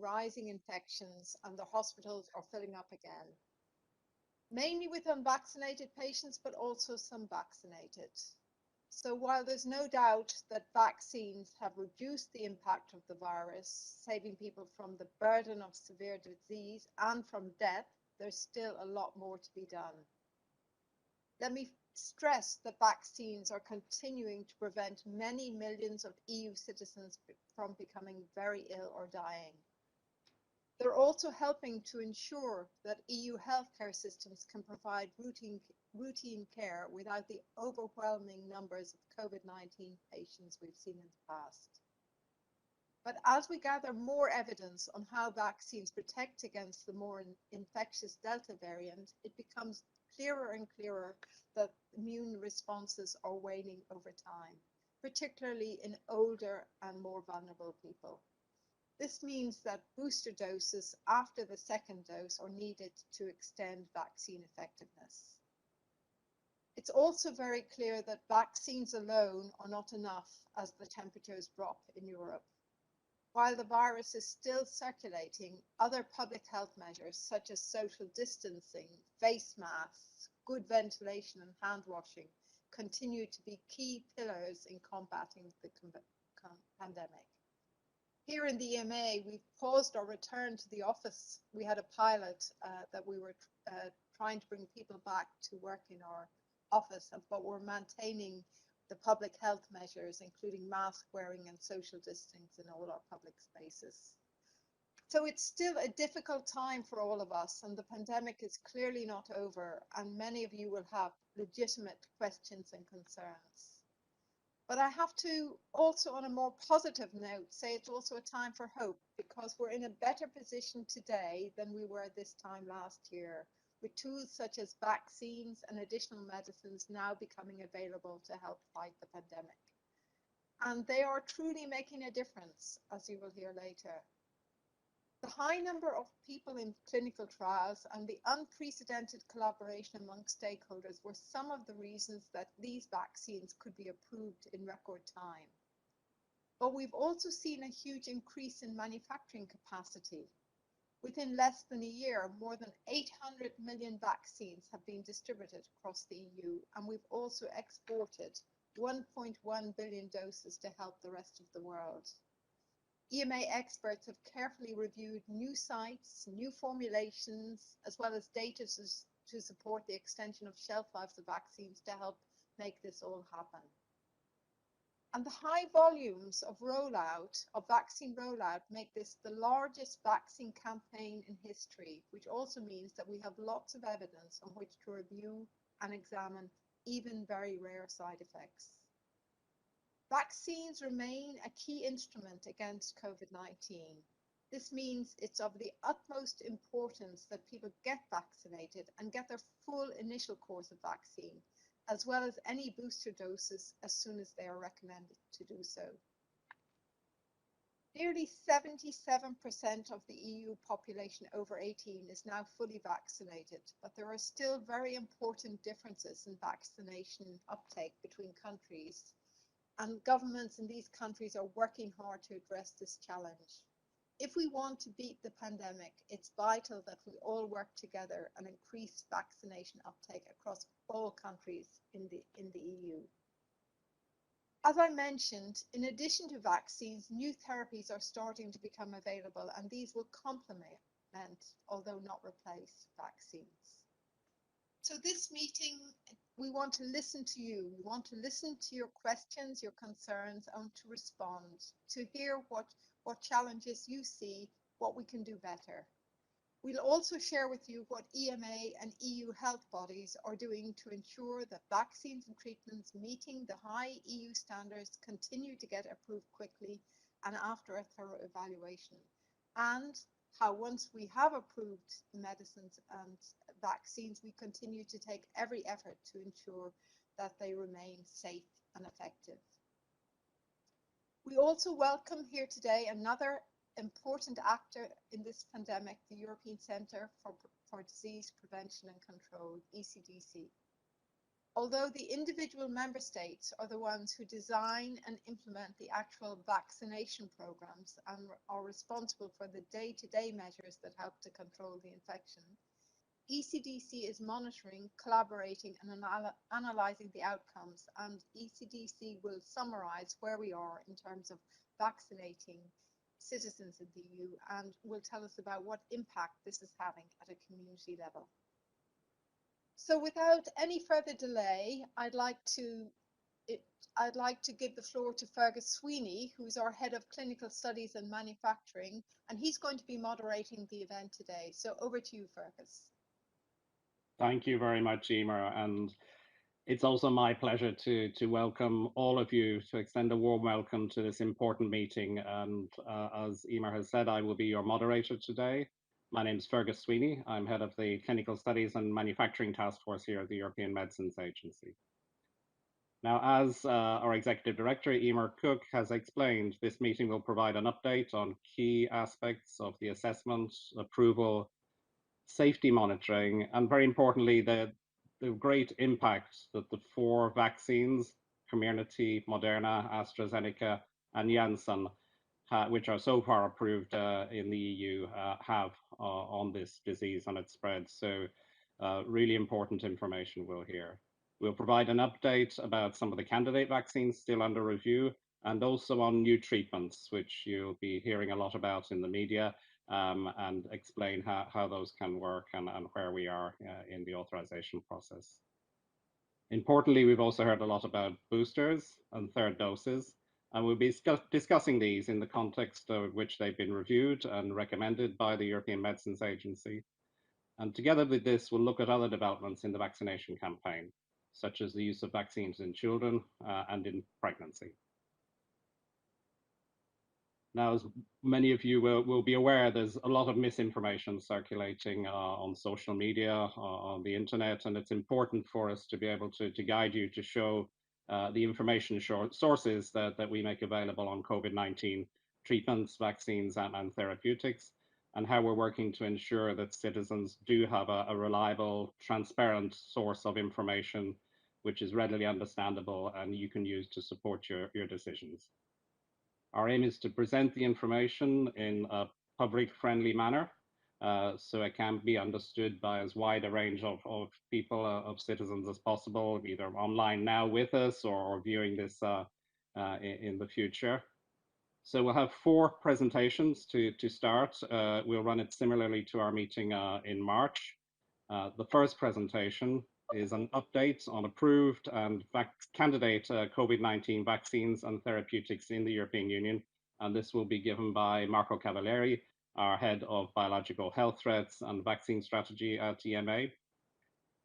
rising infections and the hospitals are filling up again, mainly with unvaccinated patients, but also some vaccinated. So while there's no doubt that vaccines have reduced the impact of the virus, saving people from the burden of severe disease and from death, there's still a lot more to be done. Let me stress that vaccines are continuing to prevent many millions of EU citizens from becoming very ill or dying. They're also helping to ensure that EU healthcare systems can provide routine care without the overwhelming numbers of COVID-19 patients we've seen in the past. But as we gather more evidence on how vaccines protect against the more infectious Delta variant, it becomes clearer and clearer that immune responses are waning over time, particularly in older and more vulnerable people. This means that booster doses after the second dose are needed to extend vaccine effectiveness. It's also very clear that vaccines alone are not enough as the temperatures drop in Europe. While the virus is still circulating, other public health measures such as social distancing, face masks, good ventilation and hand washing continue to be key pillars in combating the pandemic. Here in the EMA, we've paused our return to the office. We had a pilot that we were trying to bring people back to work in our office, but we're maintaining the public health measures, including mask wearing and social distancing in all our public spaces. So it's still a difficult time for all of us, and the pandemic is clearly not over, and many of you will have legitimate questions and concerns. But I have to also, on a more positive note, say it's also a time for hope, because we're in a better position today than we were this time last year, with tools such as vaccines and additional medicines now becoming available to help fight the pandemic. And they are truly making a difference, as you will hear later. The high number of people in clinical trials and the unprecedented collaboration among stakeholders were some of the reasons that these vaccines could be approved in record time. But we've also seen a huge increase in manufacturing capacity. Within less than a year, more than 800 million vaccines have been distributed across the EU, and we've also exported 1.1 billion doses to help the rest of the world. EMA experts have carefully reviewed new sites, new formulations, as well as data to support the extension of shelf lives of vaccines to help make this all happen. And the high volumes of vaccine rollout, make this the largest vaccine campaign in history, which also means that we have lots of evidence on which to review and examine even very rare side effects. Vaccines remain a key instrument against COVID-19. This means it's of the utmost importance that people get vaccinated and get their full initial course of vaccine, as well as any booster doses as soon as they are recommended to do so. Nearly 77% of the EU population over 18 is now fully vaccinated, but there are still very important differences in vaccination uptake between countries, and governments in these countries are working hard to address this challenge. If we want to beat the pandemic, it's vital that we all work together and increase vaccination uptake across all countries in the EU. As I mentioned, in addition to vaccines, new therapies are starting to become available, and these will complement, although not replace, vaccines. So this meeting, we want to listen to you. We want to listen to your questions, your concerns, and to respond, to hear what challenges you see, what we can do better. We'll also share with you what EMA and EU health bodies are doing to ensure that vaccines and treatments meeting the high EU standards continue to get approved quickly and after a thorough evaluation, and how once we have approved medicines and vaccines, we continue to take every effort to ensure that they remain safe and effective. We also welcome here today another important actor in this pandemic, the European Centre for Disease Prevention and Control, ECDC. although the individual member states are the ones who design and implement the actual vaccination programs and are responsible for the day-to-day measures that help to control the infection, ECDC is monitoring, collaborating and analysing the outcomes, and ECDC will summarise where we are in terms of vaccinating citizens in the EU and will tell us about what impact this is having at a community level. So without any further delay, I'd like to give the floor to Fergus Sweeney, who's our Head of Clinical Studies and Manufacturing, and he's going to be moderating the event today. So over to you, Fergus. Thank you very much, Emer, and it's also my pleasure to welcome all of you, to extend a warm welcome to this important meeting. And as Emer has said, I will be your moderator today. My name is Fergus Sweeney. I'm head of the Clinical Studies and Manufacturing Task Force here at the European Medicines Agency. Now, as our Executive Director, Emer Cook, has explained, this meeting will provide an update on key aspects of the assessment, approval, safety monitoring, and very importantly, the great impact that the 4 vaccines, Comirnaty, Moderna, AstraZeneca, and Janssen, which are so far approved in the EU, have on this disease and its spread. So really important information we'll hear. We'll provide an update about some of the candidate vaccines still under review, and also on new treatments, which you'll be hearing a lot about in the media, and explain how those can work and where we are in the authorization process. Importantly, we've also heard a lot about boosters and third doses, and we'll be discussing these in the context of which they've been reviewed and recommended by the European Medicines Agency. And together with this, we'll look at other developments in the vaccination campaign, such as the use of vaccines in children and in pregnancy. Now, as many of you will be aware, there's a lot of misinformation circulating on social media, on the internet, and it's important for us to be able to guide you to show the information sources that we make available on COVID-19 treatments, vaccines, and therapeutics, and how we're working to ensure that citizens do have a reliable, transparent source of information, which is readily understandable and you can use to support your decisions. Our aim is to present the information in a public-friendly manner, so it can be understood by as wide a range of people, of citizens as possible, either online now with us or viewing this in the future. So we'll have 4 presentations to start. We'll run it similarly to our meeting in March. The first presentation is an update on approved and candidate COVID-19 vaccines and therapeutics in the European Union. And this will be given by Marco Cavalieri, our head of biological health threats and vaccine strategy at EMA.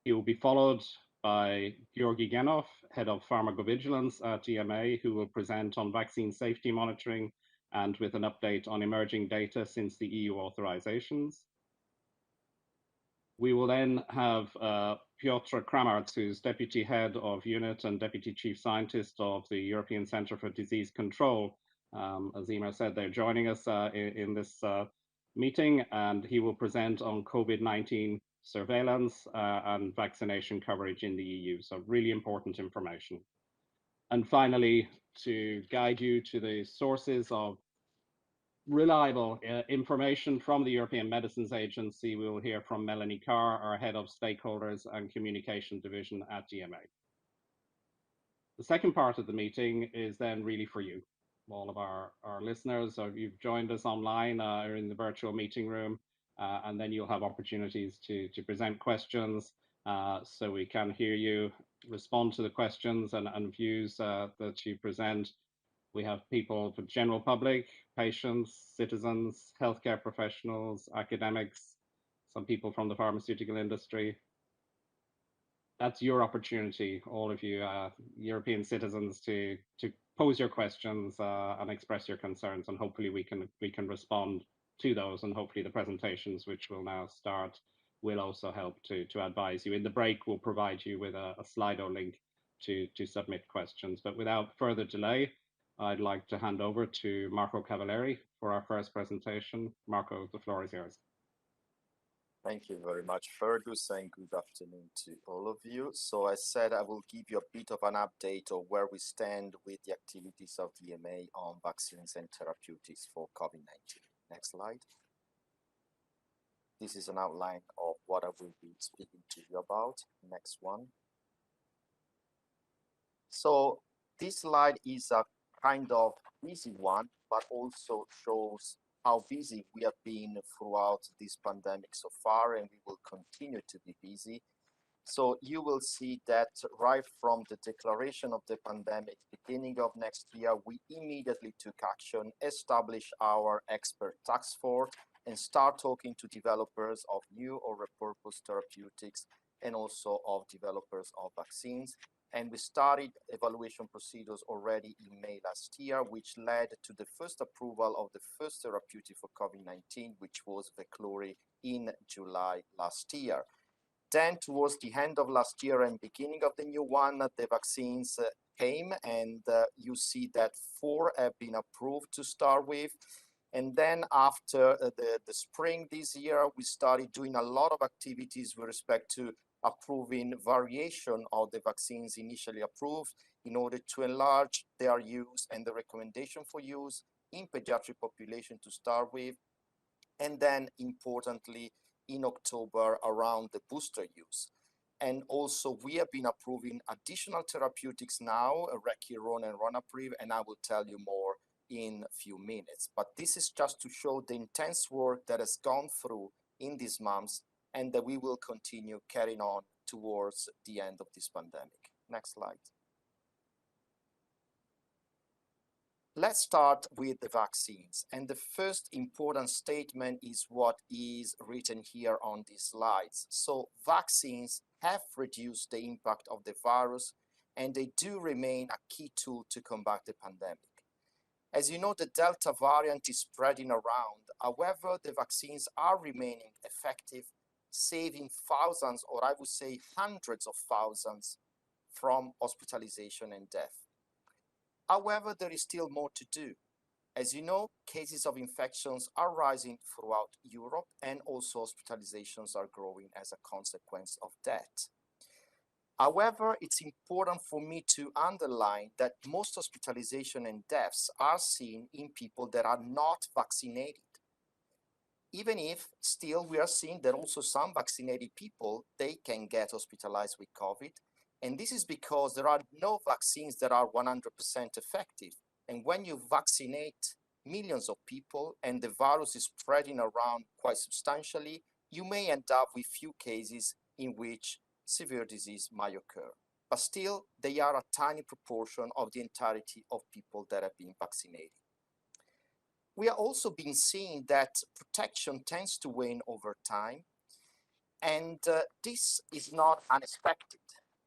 He will be followed by Georgi Genov, head of pharmacovigilance at EMA, who will present on vaccine safety monitoring and with an update on emerging data since the EU authorizations. We will then have Piotr Kramarz, who's Deputy Head of Unit and Deputy Chief Scientist of the European Centre for Disease Control. As Emer said, they're joining us in this meeting, and he will present on COVID-19 surveillance and vaccination coverage in the EU. So really important information. And finally, to guide you to the sources of reliable information from the European Medicines Agency, we will hear from Melanie Carr, our Head of Stakeholders and Communication Division at EMA. The second part of the meeting is then really for you, all of our listeners. So you've joined us online or in the virtual meeting room, and then you'll have opportunities to present questions so we can hear you, respond to the questions and views that you present. We have people for general public, patients, citizens, healthcare professionals, academics, some people from the pharmaceutical industry. That's your opportunity, all of you European citizens, to pose your questions and express your concerns, and hopefully we can respond to those, and hopefully the presentations which will now start will also help to advise you. In the break, we'll provide you with a Slido link to submit questions. But without further delay, I'd like to hand over to Marco Cavalieri for our first presentation. Marco, the floor is yours. Thank you very much, Fergus, and good afternoon to all of you. So as said, I will give you a bit of an update of where we stand with the activities of the EMA on vaccines and therapeutics for COVID-19. Next slide. This is an outline of what I will be speaking to you about. Next one. So this slide is a kind of busy one, but also shows how busy we have been throughout this pandemic so far, and we will continue to be busy. So you will see that right from the declaration of the pandemic, beginning of next year, we immediately took action, established our expert task force, and start talking to developers of new or repurposed therapeutics and also of developers of vaccines. And we started evaluation procedures already in May last year, which led to the first approval of the first therapeutic for COVID-19, which was Veklury in July last year. Then towards the end of last year and beginning of the new one, the vaccines came, and you see that 4 have been approved to start with. And then after the spring this year, we started doing a lot of activities with respect to approving variation of the vaccines initially approved in order to enlarge their use and the recommendation for use in pediatric population to start with. And then importantly, in October around the booster use. And also we have been approving additional therapeutics now, Rekiron and Ronapreve, and I will tell you more in a few minutes. But this is just to show the intense work that has gone through in these months and that we will continue carrying on towards the end of this pandemic. Next slide. Let's start with the vaccines. And the first important statement is what is written here on these slides. So vaccines have reduced the impact of the virus, and they do remain a key tool to combat the pandemic. As you know, the Delta variant is spreading around. However, the vaccines are remaining effective, saving thousands, or I would say hundreds of thousands, from hospitalization and death. However, there is still more to do. As you know, cases of infections are rising throughout Europe, and also hospitalizations are growing as a consequence of that. However, it's important for me to underline that most hospitalization and deaths are seen in people that are not vaccinated. Even if still we are seeing that also some vaccinated people, they can get hospitalized with COVID. And this is because there are no vaccines that are 100% effective. And when you vaccinate millions of people and the virus is spreading around quite substantially, you may end up with few cases in which severe disease might occur. But still, they are a tiny proportion of the entirety of people that have been vaccinated. We are also been seeing that protection tends to wane over time, and this is not unexpected.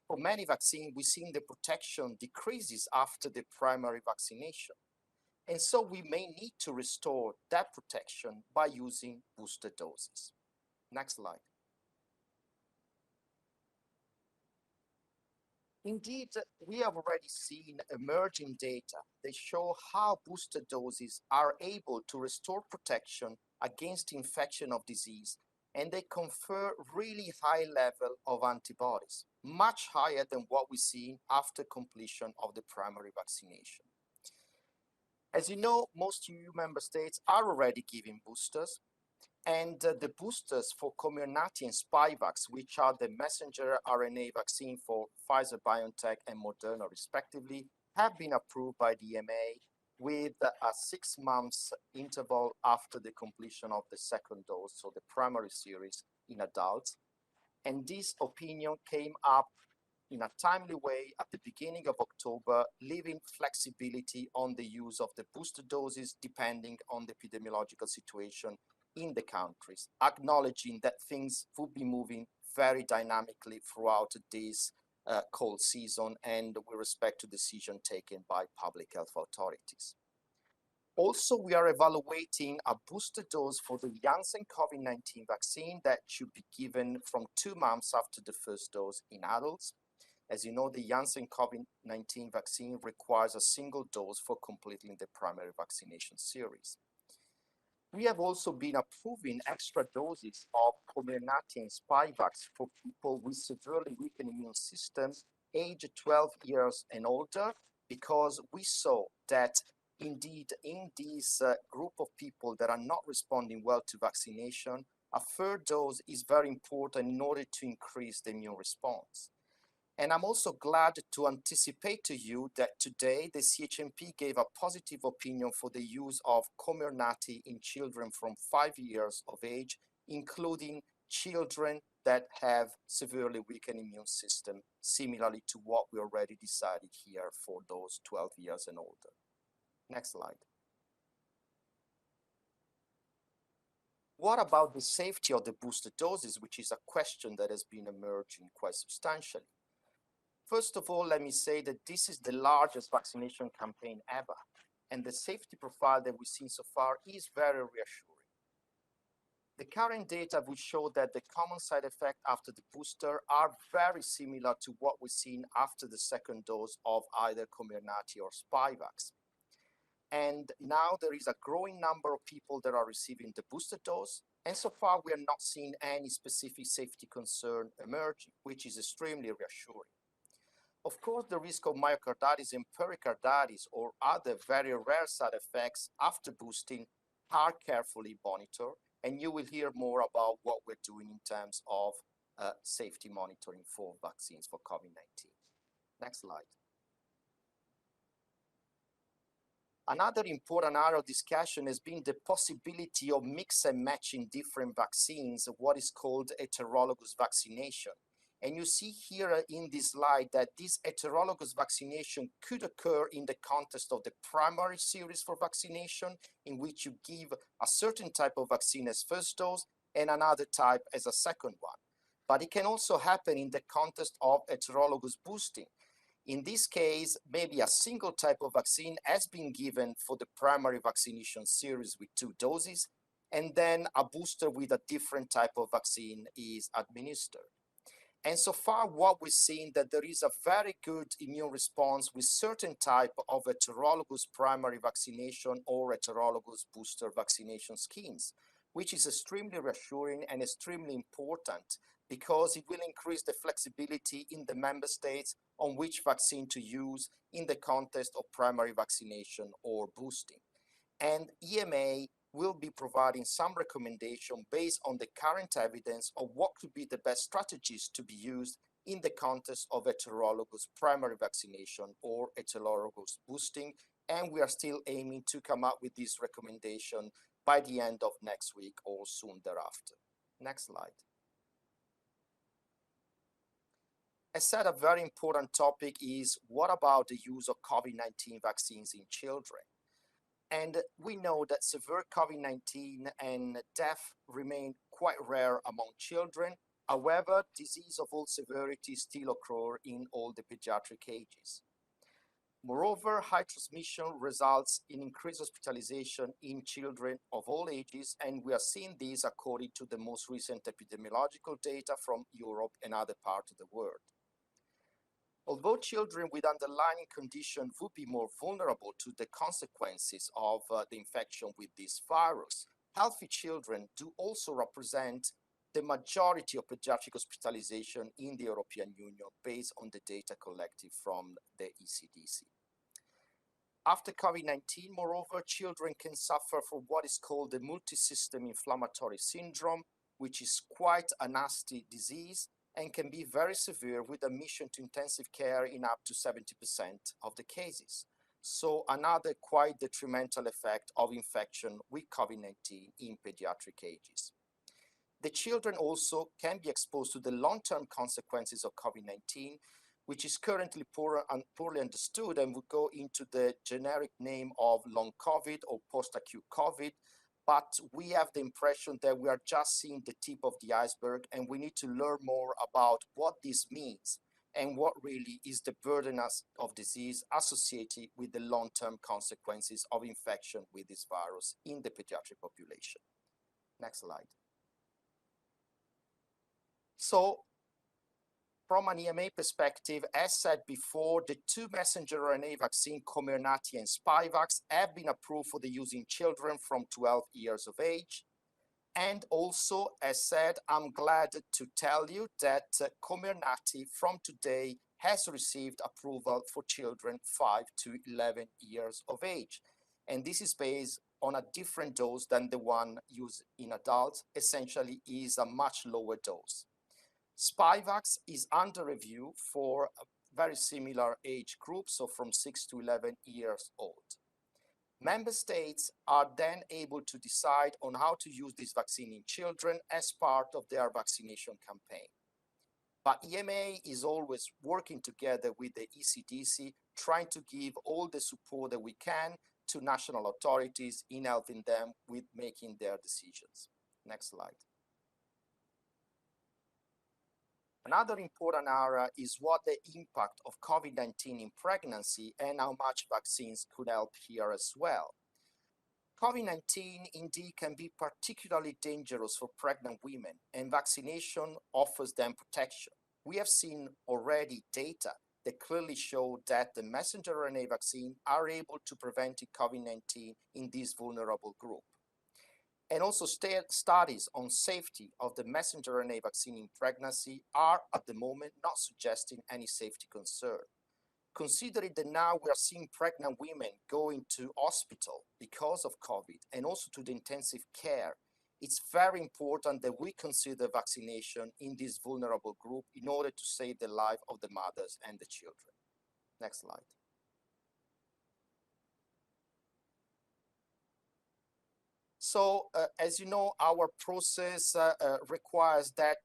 For many vaccines, we've seen the protection decreases after the primary vaccination. And so we may need to restore that protection by using booster doses. Next slide. Indeed, we have already seen emerging data that show how booster doses are able to restore protection against infection of disease, and they confer really high level of antibodies, much higher than what we see after completion of the primary vaccination. As you know, most EU member states are already giving boosters, and the boosters for Comirnaty and Spikevax, which are the messenger RNA vaccine for Pfizer, BioNTech, and Moderna, respectively, have been approved by the EMA with a 6 months interval after the completion of the second dose, so the primary series in adults. And this opinion came up in a timely way at the beginning of October, leaving flexibility on the use of the booster doses depending on the epidemiological situation in the countries, acknowledging that things would be moving very dynamically throughout this cold season and with respect to decision taken by public health authorities. Also, we are evaluating a booster dose for the Janssen COVID-19 vaccine that should be given from 2 months after the first dose in adults. As you know, the Janssen COVID-19 vaccine requires a single dose for completing the primary vaccination series. We have also been approving extra doses of Comirnaty and Spikevax for people with severely weakened immune systems aged 12 years and older, because we saw that indeed in this group of people that are not responding well to vaccination, a third dose is very important in order to increase the immune response. And I'm also glad to anticipate to you that today the CHMP gave a positive opinion for the use of Comirnaty in children from 5 years of age, including children that have severely weakened immune system, similarly to what we already decided here for those 12 years and older. Next slide. What about the safety of the booster doses, which is a question that has been emerging quite substantially? First of all, let me say that this is the largest vaccination campaign ever, and the safety profile that we've seen so far is very reassuring. The current data will show that the common side effects after the booster are very similar to what we've seen after the second dose of either Comirnaty or Spikevax. And now there is a growing number of people that are receiving the booster dose, and so far we are not seeing any specific safety concern emerging, which is extremely reassuring. Of course, the risk of myocarditis and pericarditis or other very rare side effects after boosting are carefully monitored, and you will hear more about what we're doing in terms of safety monitoring for vaccines for COVID-19. Next slide. Another important area of discussion has been the possibility of mix and matching different vaccines, what is called heterologous vaccination. And you see here in this slide that this heterologous vaccination could occur in the context of the primary series for vaccination, in which you give a certain type of vaccine as first dose and another type as a second one. But it can also happen in the context of heterologous boosting. In this case, maybe a single type of vaccine has been given for the primary vaccination series with 2 doses, and then a booster with a different type of vaccine is administered. And so far, what we've seen that there is a very good immune response with certain type of heterologous primary vaccination or heterologous booster vaccination schemes, which is extremely reassuring and extremely important, because it will increase the flexibility in the member states on which vaccine to use in the context of primary vaccination or boosting. And EMA will be providing some recommendation based on the current evidence of what could be the best strategies to be used in the context of heterologous primary vaccination or heterologous boosting. And we are still aiming to come up with this recommendation by the end of next week or soon thereafter. Next slide. As said, a very important topic is what about the use of COVID-19 vaccines in children? And we know that severe COVID-19 and death remain quite rare among children. However, disease of all severity still occur in all the pediatric ages. Moreover, high transmission results in increased hospitalization in children of all ages, and we are seeing this according to the most recent epidemiological data from Europe and other parts of the world. Although children with underlying condition would be more vulnerable to the consequences of the infection with this virus, healthy children do also represent the majority of pediatric hospitalization in the European Union based on the data collected from the ECDC. After COVID-19, moreover, children can suffer from what is called the multisystem inflammatory syndrome, which is quite a nasty disease and can be very severe with admission to intensive care in up to 70% of the cases. So another quite detrimental effect of infection with COVID-19 in pediatric ages. The children also can be exposed to the long-term consequences of COVID-19, which is currently poorly understood and would go into the generic name of long COVID or post-acute COVID. But we have the impression that we are just seeing the tip of the iceberg, and we need to learn more about what this means and what really is the burden of disease associated with the long-term consequences of infection with this virus in the pediatric population. Next slide. So From an EMA perspective, as said before, the two messenger RNA vaccine, Comirnaty and Spikevax, have been approved for the use in children from 12 years of age. And also, as said, I'm glad to tell you that Comirnaty from today has received approval for children 5 to 11 years of age. And this is based on a different dose than the one used in adults, essentially is a much lower dose. Spikevax is under review for a very similar age group, so from 6 to 11 years old. Member states are then able to decide on how to use this vaccine in children as part of their vaccination campaign. But EMA is always working together with the ECDC, trying to give all the support that we can to national authorities in helping them with making their decisions. Next slide. Another important area is what the impact of COVID-19 in pregnancy and how much vaccines could help here as well. COVID-19 indeed can be particularly dangerous for pregnant women, and vaccination offers them protection. We have seen already data that clearly show that the messenger RNA vaccine are able to prevent COVID-19 in this vulnerable group. And also studies on safety of the messenger RNA vaccine in pregnancy are at the moment not suggesting any safety concern. Considering that now we are seeing pregnant women going to hospital because of COVID and also to the intensive care, it's very important that we consider vaccination in this vulnerable group in order to save the life of the mothers and the children. Next slide. So, as you know, our process requires that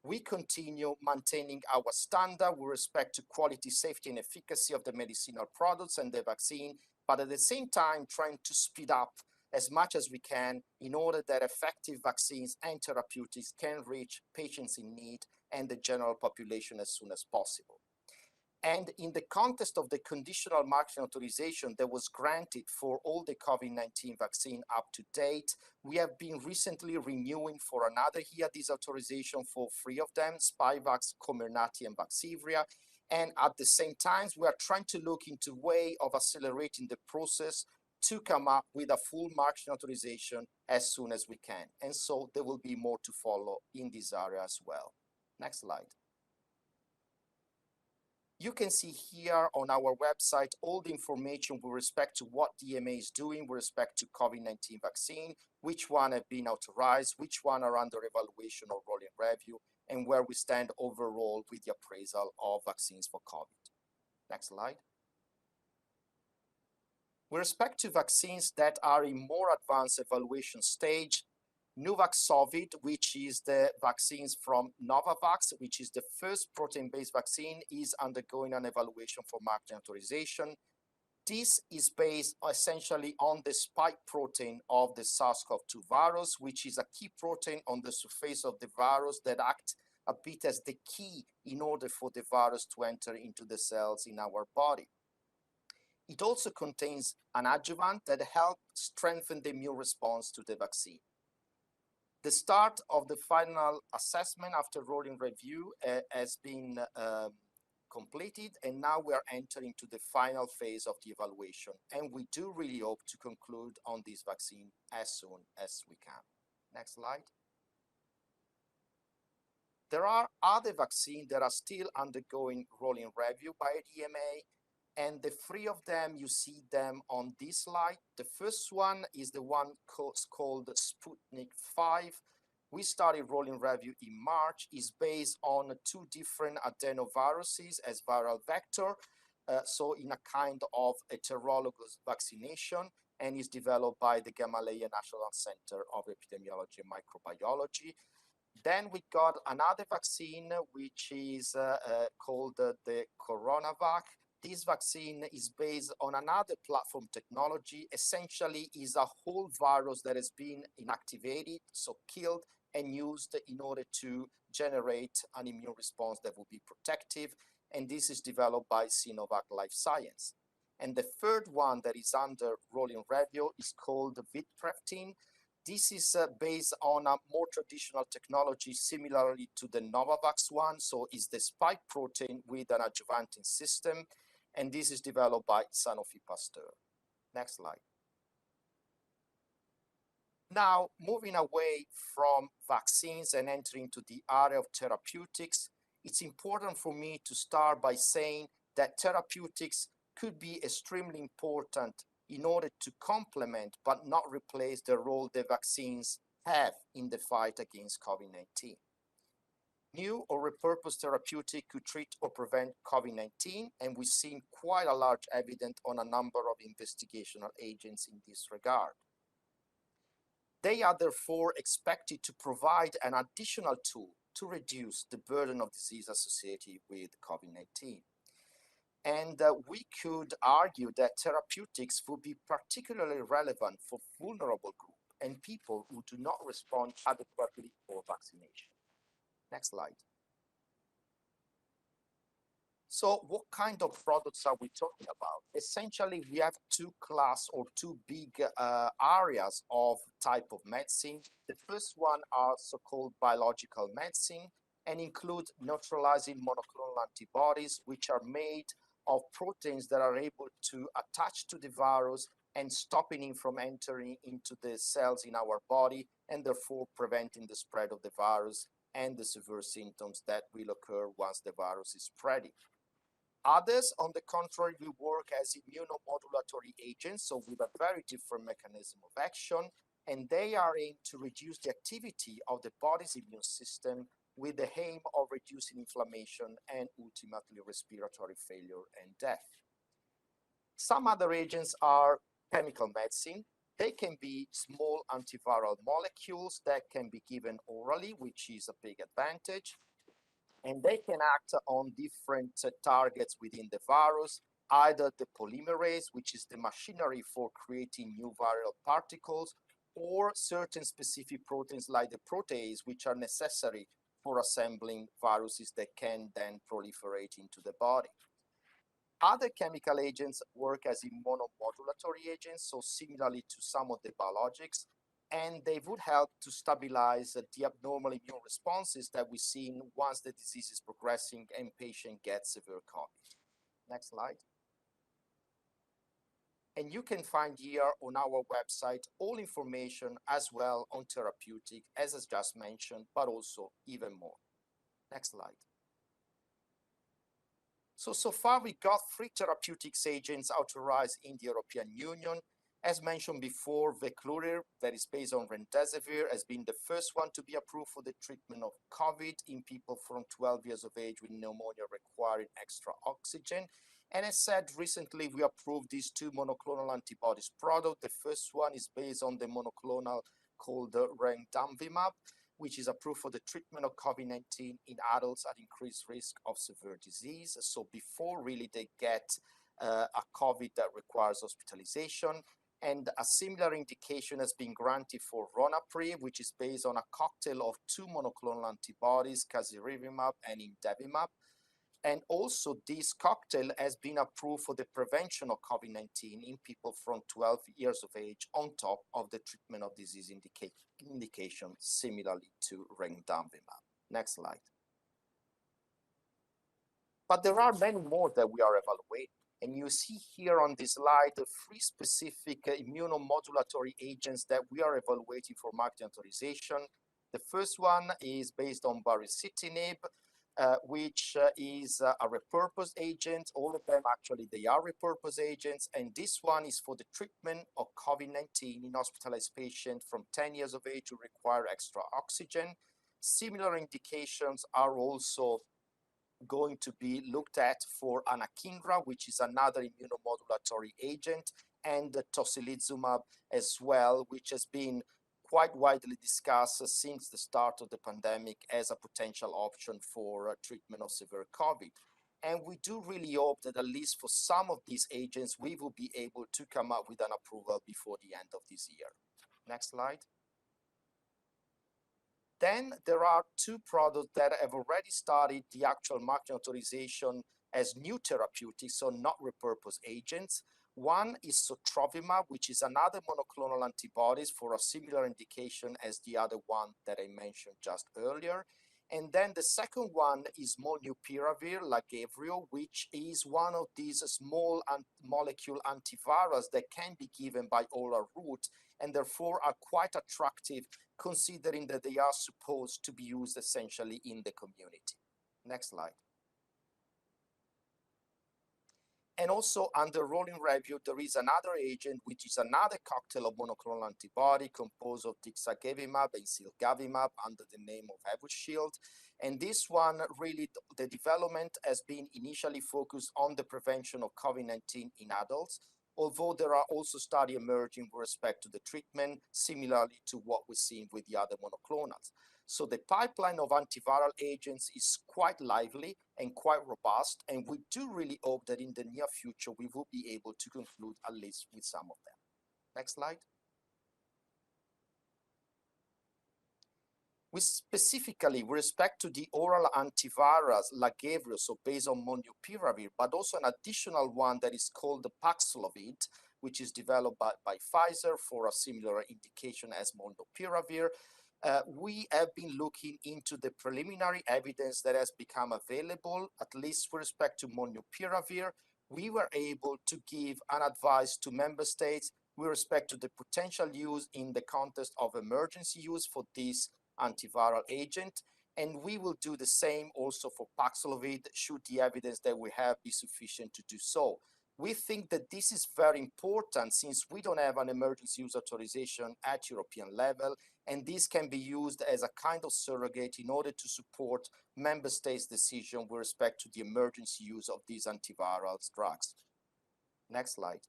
we continue maintaining our standard with respect to quality, safety, and efficacy of the medicinal products and the vaccine, but at the same time trying to speed up as much as we can in order that effective vaccines and therapeutics can reach patients in need and the general population as soon as possible. And in the context of the conditional marketing authorization that was granted for all the COVID-19 vaccine up to date, we have been recently renewing for another year this authorization for 3 of them, Spikevax, Comirnaty, and Vaxzevria. And at the same time, we are trying to look into a way of accelerating the process to come up with a full marketing authorization as soon as we can. And so there will be more to follow in this area as well. Next slide. You can see here on our website all the information with respect to what the EMA is doing with respect to COVID-19 vaccine, which one have been authorized, which one are under evaluation or rolling review, and where we stand overall with the appraisal of vaccines for COVID. Next slide. With respect to vaccines that are in more advanced evaluation stage, Nuvaxovid, which is the vaccines from Novavax, which is the first protein-based vaccine, is undergoing an evaluation for marketing authorization. This is based essentially on the spike protein of the SARS-CoV-2 virus, which is a key protein on the surface of the virus that acts a bit as the key in order for the virus to enter into the cells in our body. It also contains an adjuvant that helps strengthen the immune response to the vaccine. The start of the final assessment after rolling review has been completed, and now we are entering to the final phase of the evaluation. And we do really hope to conclude on this vaccine as soon as we can. Next slide. There are other vaccines that are still undergoing rolling review by the EMA, and the 3 of them, you see them on this slide. The first one is the one called Sputnik 5. We started rolling review in March. It's based on 2 different adenoviruses as viral vector, so in a kind of heterologous vaccination, and is developed by the Gamaleya National Center of Epidemiology and Microbiology. Then we got another vaccine, which is called the CoronaVac. This vaccine is based on another platform technology. Essentially is a whole virus that has been inactivated, so killed and used in order to generate an immune response that will be protective. And this is developed by Sinovac Life Science. And the third one that is under rolling review is called Vitpreftin. This is based on a more traditional technology similarly to the Novavax one. So it's the spike protein with an adjuvanting system. And this is developed by Sanofi Pasteur. Next slide. Now, moving away from vaccines and entering into the area of therapeutics, it's important for me to start by saying that therapeutics could be extremely important in order to complement but not replace the role the vaccines have in the fight against COVID-19. New or repurposed therapeutic could treat or prevent COVID-19, and we've seen quite a large evidence on a number of investigational agents in this regard. They are therefore expected to provide an additional tool to reduce the burden of disease associated with COVID-19. And we could argue that therapeutics would be particularly relevant for vulnerable groups and people who do not respond adequately for vaccination. Next slide. So what kind of products are we talking about? Essentially, we have two big areas of type of medicine. The first one are so-called biological medicine and include neutralizing monoclonal antibodies, which are made of proteins that are able to attach to the virus and stopping it from entering into the cells in our body and therefore preventing the spread of the virus and the severe symptoms that will occur once the virus is spreading. Others, on the contrary, will work as immunomodulatory agents, so with a very different mechanism of action, and they are aimed to reduce the activity of the body's immune system with the aim of reducing inflammation and ultimately respiratory failure and death. Some other agents are chemical medicine. They can be small antiviral molecules that can be given orally, which is a big advantage. And they can act on different targets within the virus, either the polymerase, which is the machinery for creating new viral particles, or certain specific proteins like the protease, which are necessary for assembling viruses that can then proliferate into the body. Other chemical agents work as immunomodulatory agents, so similarly to some of the biologics, and they would help to stabilize the abnormal immune responses that we see once the disease is progressing and patient gets severe COVID. Next slide. And you can find here on our website all information as well on therapeutic, as I just mentioned, but also even more. Next slide. So far we got 3 therapeutics agents authorized in the European Union. As mentioned before, Vaclurir, that is based on remdesivir, has been the first one to be approved for the treatment of COVID in people from 12 years of age with pneumonia requiring extra oxygen. And as said, recently we approved these 2 monoclonal antibodies product. The first one is based on the monoclonal called remdesivir, which is approved for the treatment of COVID-19 in adults at increased risk of severe disease. So before really they get a COVID that requires hospitalization. And a similar indication has been granted for Ronapreve, which is based on a cocktail of 2 monoclonal antibodies, casirivimab and imdevimab. And also this cocktail has been approved for the prevention of COVID-19 in people from 12 years of age on top of the treatment of disease indication similarly to remdesivir. Next slide. But there are many more that we are evaluating. And you see here on this slide the 3 specific immunomodulatory agents that we are evaluating for marketing authorization. The first one is based on baricitinib, which is a repurposed agent. All of them actually, they are repurposed agents. And this one is for the treatment of COVID-19 in hospitalized patients from 10 years of age who require extra oxygen. Similar indications are also going to be looked at for anakinra, which is another immunomodulatory agent, and tocilizumab as well, which has been quite widely discussed since the start of the pandemic as a potential option for treatment of severe COVID. And we do really hope that at least for some of these agents, we will be able to come up with an approval before the end of this year. Next slide. Then there are 2 products that have already started the actual marketing authorization as new therapeutics, so not repurposed agents. One is sotrovimab, which is another monoclonal antibodies for a similar indication as the other one that I mentioned just earlier. And then the second one is molnupiravir, Lagevrio, which is one of these small molecule antivirals that can be given by oral route and therefore are quite attractive considering that they are supposed to be used essentially in the community. Next slide. And also under rolling review, there is another agent, which is another cocktail of monoclonal antibody composed of dixagevimab and silgavimab under the name of Evusheld. And this one, really, the development has been initially focused on the prevention of COVID-19 in adults, although there are also studies emerging with respect to the treatment, similarly to what we're seeing with the other monoclonals. So the pipeline of antiviral agents is quite lively and quite robust, and we do really hope that in the near future we will be able to conclude at least with some of them. Next slide. Specifically, with respect to the oral antivirals, Lagevrio, so based on molnupiravir, but also an additional one that is called the Paxlovid, which is developed by Pfizer for a similar indication as molnupiravir. We have been looking into the preliminary evidence that has become available, at least with respect to molnupiravir. We were able to give an advice to member states with respect to the potential use in the context of emergency use for this antiviral agent. And we will do the same also for Paxlovid, should the evidence that we have be sufficient to do so. We think that this is very important since we don't have an emergency use authorization at European level, and this can be used as a kind of surrogate in order to support member states' decision with respect to the emergency use of these antiviral drugs. Next slide.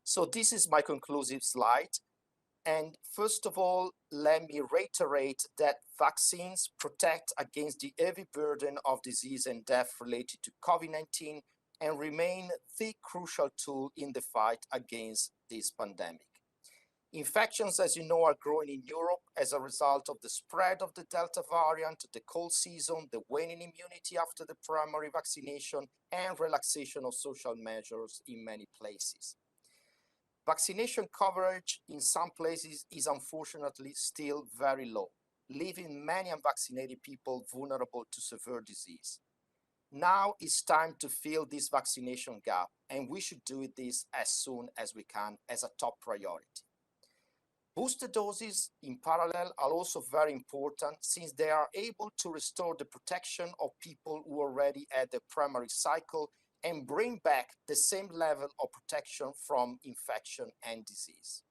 So this is my conclusive slide. And first of all, let me reiterate that vaccines protect against the heavy burden of disease and death related to COVID-19 and remain the crucial tool in the fight against this pandemic. Infections, as you know, are growing in Europe as a result of the spread of the Delta variant, the cold season, the waning immunity after the primary vaccination, and relaxation of social measures in many places. Vaccination coverage in some places is unfortunately still very low, leaving many unvaccinated people vulnerable to severe disease. Now it's time to fill this vaccination gap, and we should do this as soon as we can as a top priority. Booster doses in parallel are also very important since they are able to restore the protection of people who already had the primary cycle and bring back the same level of protection from infection and disease.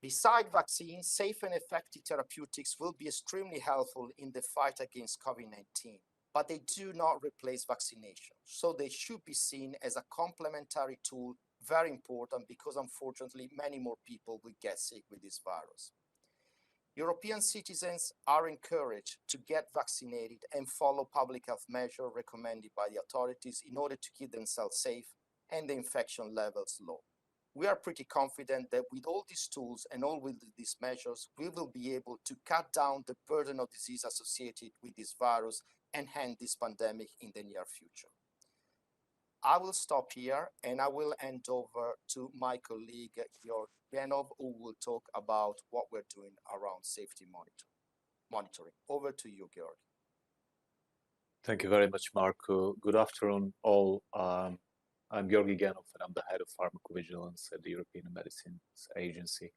Besides vaccines, safe and effective therapeutics will be extremely helpful in the fight against COVID-19, but they do not replace vaccination. So they should be seen as a complementary tool, very important because unfortunately many more people will get sick with this virus. European citizens are encouraged to get vaccinated and follow public health measures recommended by the authorities in order to keep themselves safe and the infection levels low. We are pretty confident that with all these tools and all with these measures, we will be able to cut down the burden of disease associated with this virus and end this pandemic in the near future. I will stop here and I will hand over to my colleague, Georg Benov, who will talk about what we're doing around safety monitoring. Over to you, Georg. Thank you very much, Marco. Good afternoon, all. I'm Georgi Genov, and I'm the head of pharmacovigilance at the European Medicines Agency.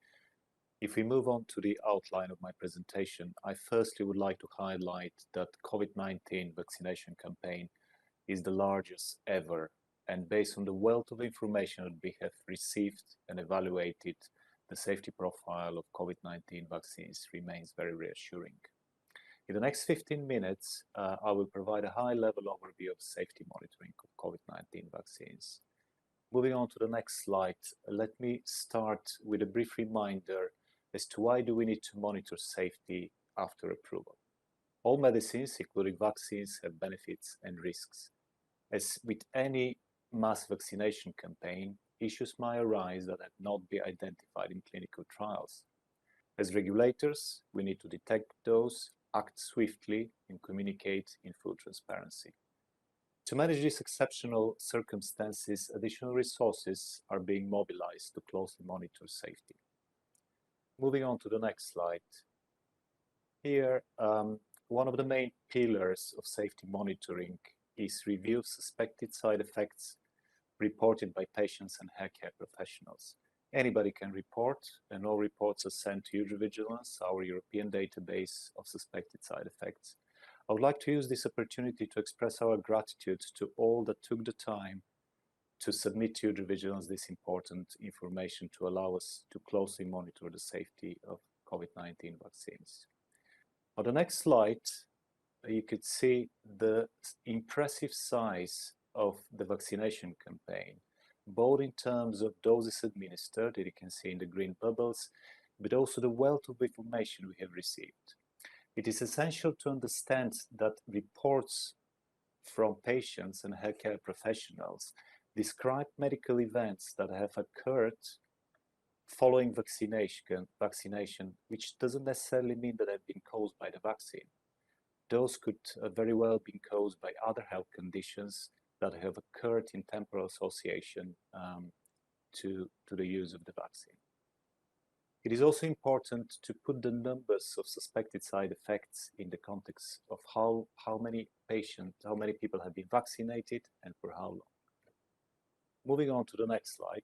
If we move on to the outline of my presentation, I firstly would like to highlight that COVID-19 vaccination campaign is the largest ever, and based on the wealth of information that we have received and evaluated, the safety profile of COVID-19 vaccines remains very reassuring. In the next 15 minutes, I will provide a high-level overview of safety monitoring of COVID-19 vaccines. Moving on to the next slide, let me start with a brief reminder as to why do we need to monitor safety after approval. All medicines, including vaccines, have benefits and risks. As with any mass vaccination campaign, issues might arise that have not been identified in clinical trials. As regulators, we need to detect those, act swiftly, and communicate in full transparency. To manage these exceptional circumstances, additional resources are being mobilized to closely monitor safety. Moving on to the next slide. Here, one of the main pillars of safety monitoring is review of suspected side effects reported by patients and healthcare professionals. Anybody can report, and all reports are sent to Eurovigilance, our European database of suspected side effects. I would like to use this opportunity to express our gratitude to all that took the time to submit to Eurovigilance this important information to allow us to closely monitor the safety of COVID-19 vaccines. On the next slide, you could see the impressive size of the vaccination campaign, both in terms of doses administered, that you can see in the green bubbles, but also the wealth of information we have received. It is essential to understand that reports from patients and healthcare professionals describe medical events that have occurred following vaccination, which doesn't necessarily mean that they've been caused by the vaccine. Those could very well be caused by other health conditions that have occurred in temporal association to the use of the vaccine. It is also important to put the numbers of suspected side effects in the context of how many people have been vaccinated and for how long. Moving on to the next slide.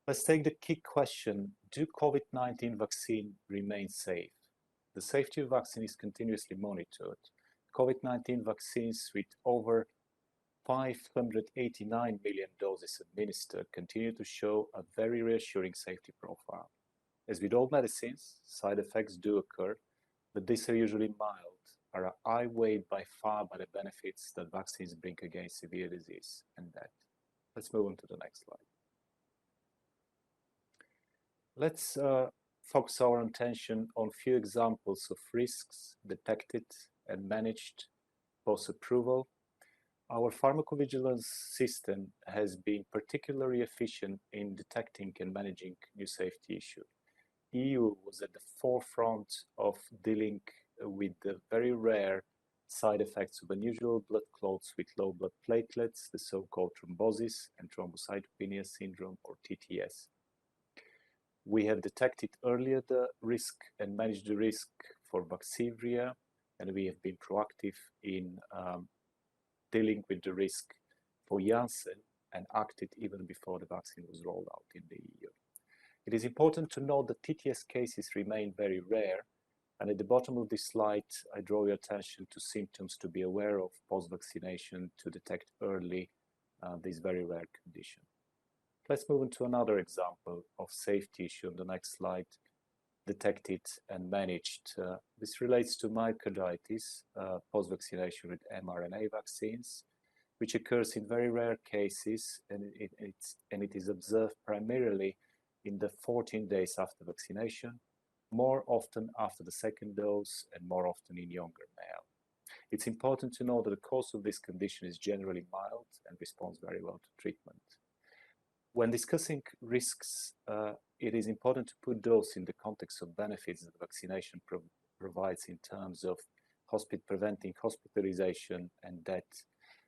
Let's take the key question: do COVID-19 vaccine remain safe? The safety of vaccine is continuously monitored. COVID-19 vaccines with over 589 million doses administered continue to show a very reassuring safety profile. As with all medicines, side effects do occur, but these are usually mild, are outweighed by far by the benefits that vaccines bring against severe disease and death. Let's move on to the next slide. Let's focus our attention on a few examples of risks detected and managed post-approval. Our pharmacovigilance system has been particularly efficient in detecting and managing new safety issues. EU was at the forefront of dealing with the very rare side effects of unusual blood clots with low blood platelets, the so-called thrombosis and thrombocytopenia syndrome, or TTS. We have detected earlier the risk and managed the risk for Vaxzevria, and we have been proactive in dealing with the risk for Janssen and acted even before the vaccine was rolled out in the EU. It is important to note that TTS cases remain very rare, and at the bottom of this slide, I draw your attention to symptoms to be aware of post-vaccination to detect early this very rare condition. Let's move on to another example of safety issue on the next slide, detected and managed. This relates to myocarditis post-vaccination with mRNA vaccines, which occurs in very rare cases, and it is observed primarily in the 14 days after vaccination, more often after the second dose and more often in younger male. It's important to know that the course of this condition is generally mild and responds very well to treatment. When discussing risks, it is important to put those in the context of benefits that vaccination provides in terms of preventing hospitalization and death.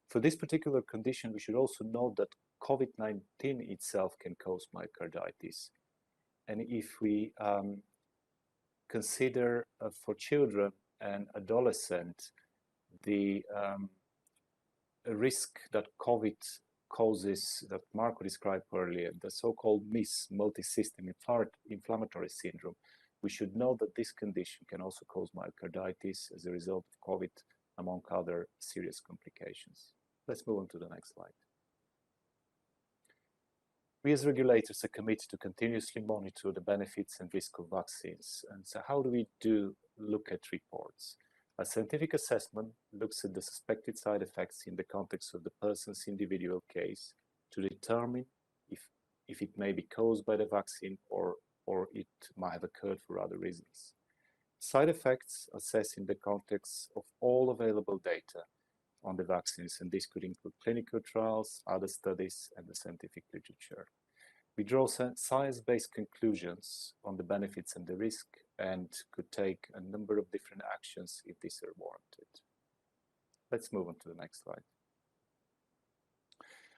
For this particular condition, we should also note that COVID-19 itself can cause myocarditis. And if we consider for children and adolescents the risk that COVID causes that Marco described earlier, the so-called MIS, multi-system inflammatory syndrome, we should know that this condition can also cause myocarditis as a result of COVID, among other serious complications. Let's move on to the next slide. We as regulators are committed to continuously monitor the benefits and risk of vaccines. And so how do we look at reports? A scientific assessment looks at the suspected side effects in the context of the person's individual case to determine if it may be caused by the vaccine or it might have occurred for other reasons. Side effects assessed in the context of all available data on the vaccines, and this could include clinical trials, other studies, and the scientific literature. We draw science-based conclusions on the benefits and the risk, and could take a number of different actions if these are warranted. Let's move on to the next slide.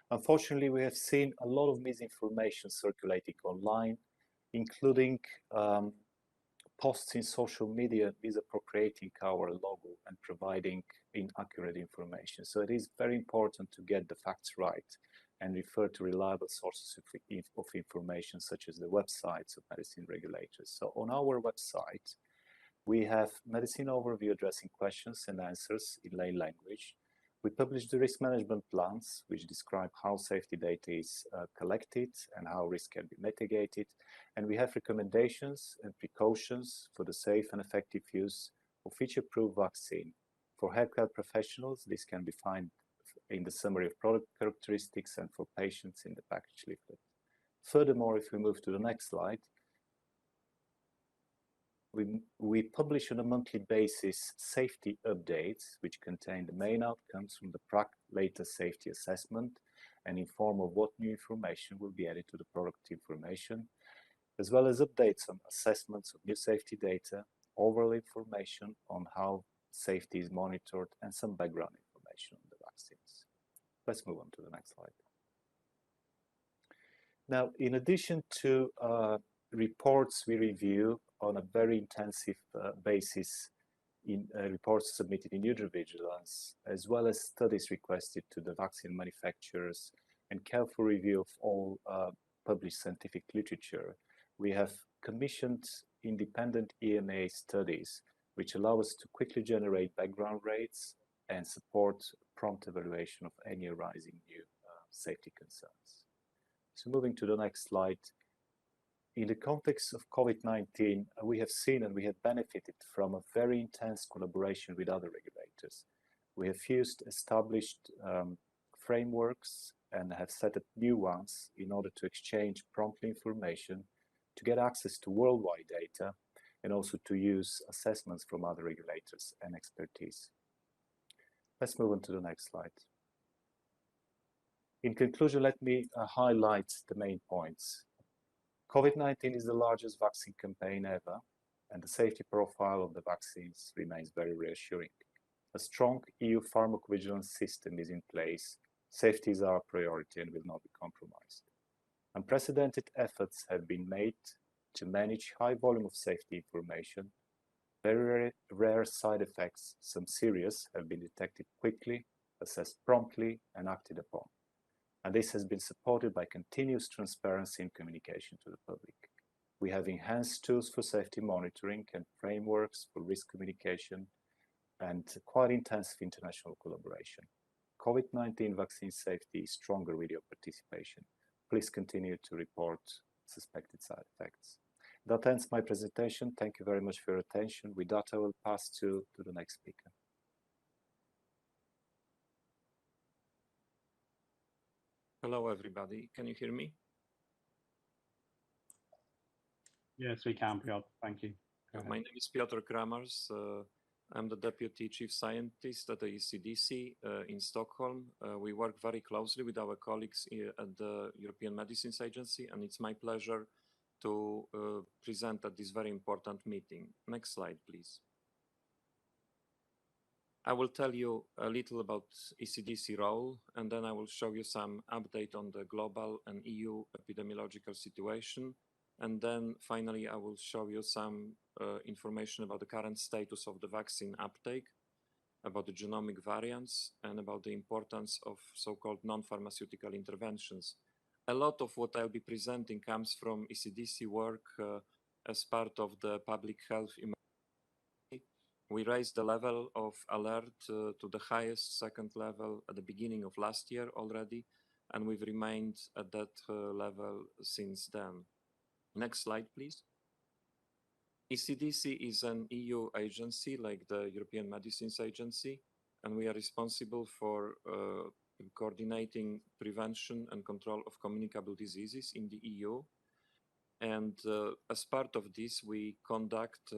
Unfortunately, we have seen a lot of misinformation circulating online, including posts in social media misappropriating our logo and providing inaccurate information. So it is very important to get the facts right and refer to reliable sources of information, such as the websites of medicine regulators. So on our website, we have medicine overview addressing questions and answers in lay language. We publish the risk management plans, which describe how safety data is collected and how risk can be mitigated. And we have recommendations and precautions for the safe and effective use of each approved vaccine. For healthcare professionals, this can be found in the summary of product characteristics, and for patients in the package leaflet. Furthermore, if we move to the next slide, we publish on a monthly basis safety updates, which contain the main outcomes from the PRAC latest safety assessment and inform of what new information will be added to the product information, as well as updates on assessments of new safety data, overall information on how safety is monitored, and some background information on the vaccines. Let's move on to the next slide. Now, in addition to reports we review on a very intensive basis in reports submitted in user vigilance, as well as studies requested to the vaccine manufacturers and careful review of all published scientific literature, we have commissioned independent EMA studies, which allow us to quickly generate background rates and support prompt evaluation of any arising new safety concerns. So moving to the next slide. In the context of COVID-19, we have seen and we have benefited from a very intense collaboration with other regulators. We have used established frameworks and have set up new ones in order to exchange promptly information, to get access to worldwide data, and also to use assessments from other regulators and expertise. Let's move on to the next slide. In conclusion, let me highlight the main points. COVID-19 is the largest vaccine campaign ever, and the safety profile of the vaccines remains very reassuring. A strong EU pharmacovigilance system is in place. Safety is our priority and will not be compromised. Unprecedented efforts have been made to manage high volume of safety information. Very rare side effects, some serious, have been detected quickly, assessed promptly, and acted upon. And this has been supported by continuous transparency and communication to the public. We have enhanced tools for safety monitoring and frameworks for risk communication and quite intensive international collaboration. COVID-19 vaccine safety is stronger with your participation. Please continue to report suspected side effects. That ends my presentation. Thank you very much for your attention. With that, I will pass to the next speaker. Hello, everybody. Can you hear me? Yes, we can, Piotr. Thank you. My name is Piotr Kramars. I'm the Deputy Chief Scientist at the ECDC in Stockholm. We work very closely with our colleagues at the European Medicines Agency, and it's my pleasure to present at this very important meeting. Next slide, please. I will tell you a little about ECDC role, and then I will show you some update on the global and EU epidemiological situation. And then finally, I will show you some information about the current status of the vaccine uptake, about the genomic variants, and about the importance of so-called non-pharmaceutical interventions. A lot of what I'll be presenting comes from ECDC work as part of the public health emergency. We raised the level of alert to the highest second level at the beginning of last year already, and we've remained at that level since then. Next slide, please. ECDC is an EU agency like the European Medicines Agency, and we are responsible for coordinating prevention and control of communicable diseases in the EU. And as part of this, we conduct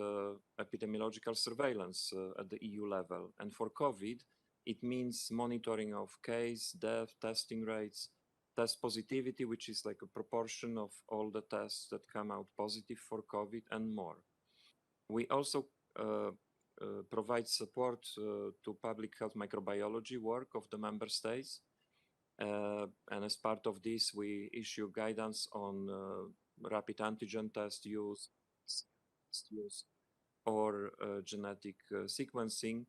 epidemiological surveillance at the EU level. And for COVID, it means monitoring of case, death, testing rates, test positivity, which is like a proportion of all the tests that come out positive for COVID, and more. We also provide support to public health microbiology work of the member states. And as part of this, we issue guidance on rapid antigen test use or genetic sequencing.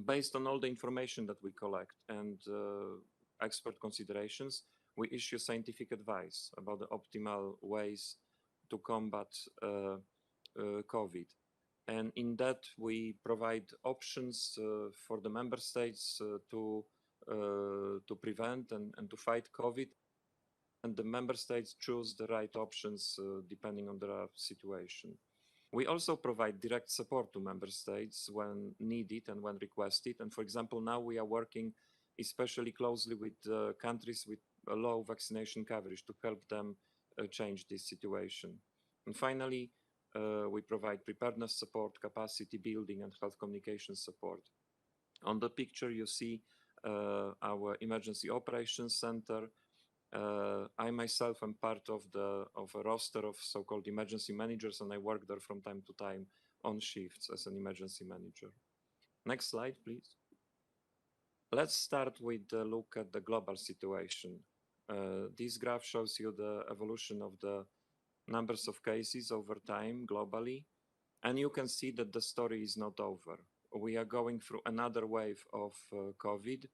Based on all the information that we collect and expert considerations, we issue scientific advice about the optimal ways to combat COVID. And in that, we provide options for the member states to prevent and to fight COVID. And the member states choose the right options depending on their situation. We also provide direct support to member states when needed and when requested. And for example, now we are working especially closely with countries with a low vaccination coverage to help them change this situation. And finally, we provide preparedness support, capacity building, and health communication support. On the picture, you see our Emergency Operations Center. I myself am part of a roster of so-called emergency managers, and I work there from time to time on shifts as an emergency manager. Next slide, please. Let's start with a look at the global situation. This graph shows you the evolution of the numbers of cases over time globally, and you can see that the story is not over. We are going through another wave of COVID,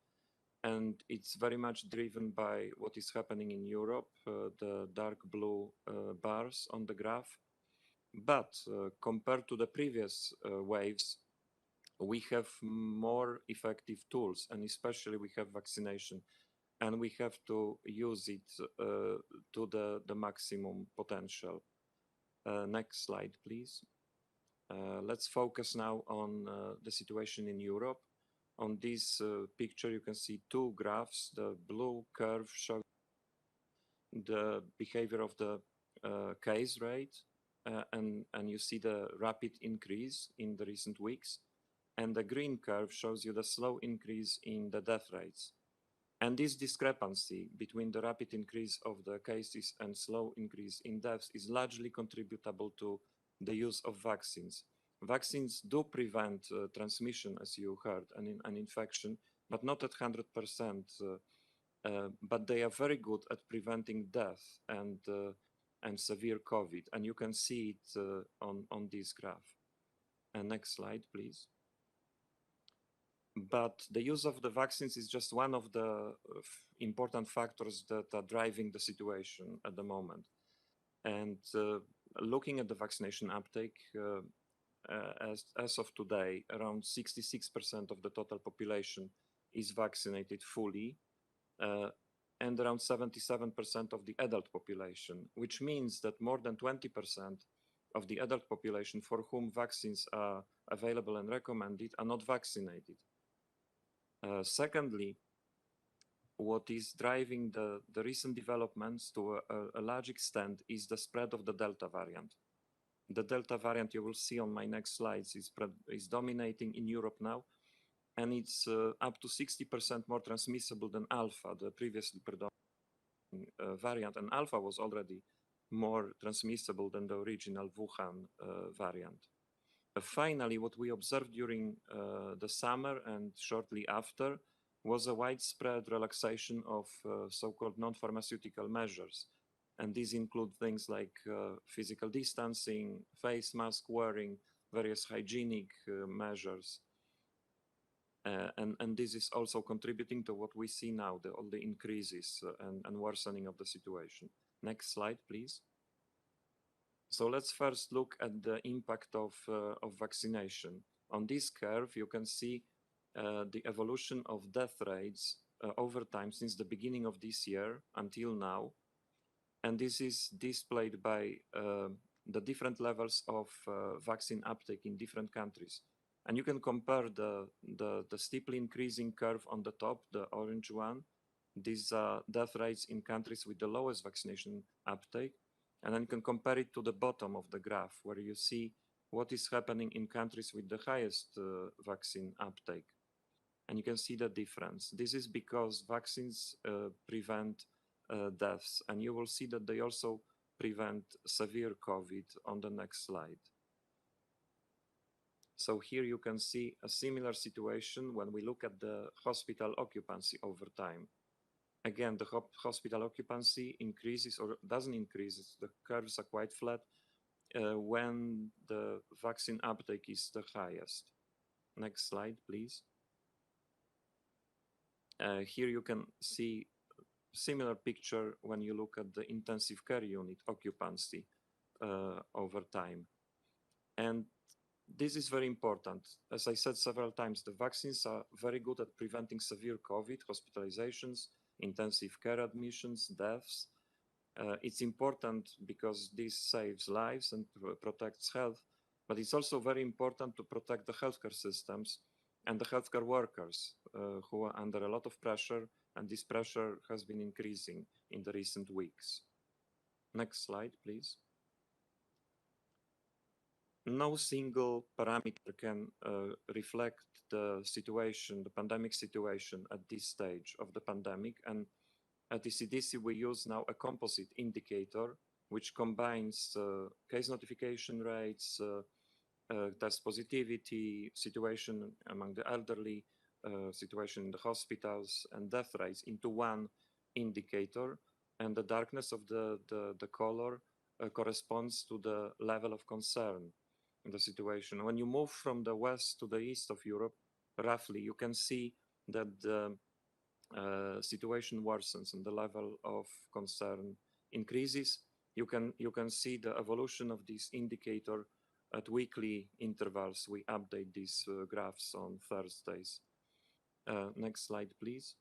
and it's very much driven by what is happening in Europe, the dark blue bars on the graph. But compared to the previous waves, we have more effective tools, and especially we have vaccination, and we have to use it to the maximum potential. Next slide, please. Let's focus now on the situation in Europe. On this picture, you can see two graphs. The blue curve shows the behavior of the case rate, and you see the rapid increase in the recent weeks. And the green curve shows you the slow increase in the death rates. And this discrepancy between the rapid increase of the cases and slow increase in deaths is largely contributable to the use of vaccines. Vaccines do prevent transmission, as you heard, an infection, but not at 100%. But they are very good at preventing death and severe COVID, and you can see it on this graph. And next slide, please. But the use of the vaccines is just one of the important factors that are driving the situation at the moment. And looking at the vaccination uptake, as of today, around 66% of the total population is vaccinated fully, and around 77% of the adult population, which means that more than 20% of the adult population for whom vaccines are available and recommended are not vaccinated. Secondly, what is driving the recent developments to a large extent is the spread of the Delta variant. The Delta variant, you will see on my next slides, is dominating in Europe now, and it's up to 60% more transmissible than Alpha, the previously predominant variant, and Alpha was already more transmissible than the original Wuhan variant. Finally, what we observed during the summer and shortly after was a widespread relaxation of so-called non-pharmaceutical measures. And these include things like physical distancing, face mask wearing, various hygienic measures. And this is also contributing to what we see now, all the increases and worsening of the situation. Next slide, please. So let's first look at the impact of vaccination. On this curve, you can see the evolution of death rates over time since the beginning of this year until now. And this is displayed by the different levels of vaccine uptake in different countries. And you can compare the steeply increasing curve on the top, the orange one. These are death rates in countries with the lowest vaccination uptake. And then you can compare it to the bottom of the graph, where you see what is happening in countries with the highest vaccine uptake. And you can see the difference. This is because vaccines prevent deaths, and you will see that they also prevent severe COVID on the next slide. So here you can see a similar situation when we look at the hospital occupancy over time. Again, the hospital occupancy increases or doesn't increase. The curves are quite flat when the vaccine uptake is the highest. Next slide, please. Here you can see similar picture when you look at the intensive care unit occupancy over time. And this is very important. As I said several times, the vaccines are very good at preventing severe COVID, hospitalizations, intensive care admissions, deaths. It's important because this saves lives and protects health, but it's also very important to protect the healthcare systems and the healthcare workers who are under a lot of pressure, and this pressure has been increasing in the recent weeks. Next slide, please. No single parameter can reflect the situation, the pandemic situation at this stage of the pandemic. And at the CDC, we use now a composite indicator, which combines case notification rates, test positivity, situation among the elderly, situation in the hospitals, and death rates into one indicator. And the darkness of the color corresponds to the level of concern in the situation. When you move from the west to the east of Europe, roughly, you can see that the situation worsens and the level of concern increases. You can see the evolution of this indicator at weekly intervals. We update these graphs on Thursdays. Next slide, please.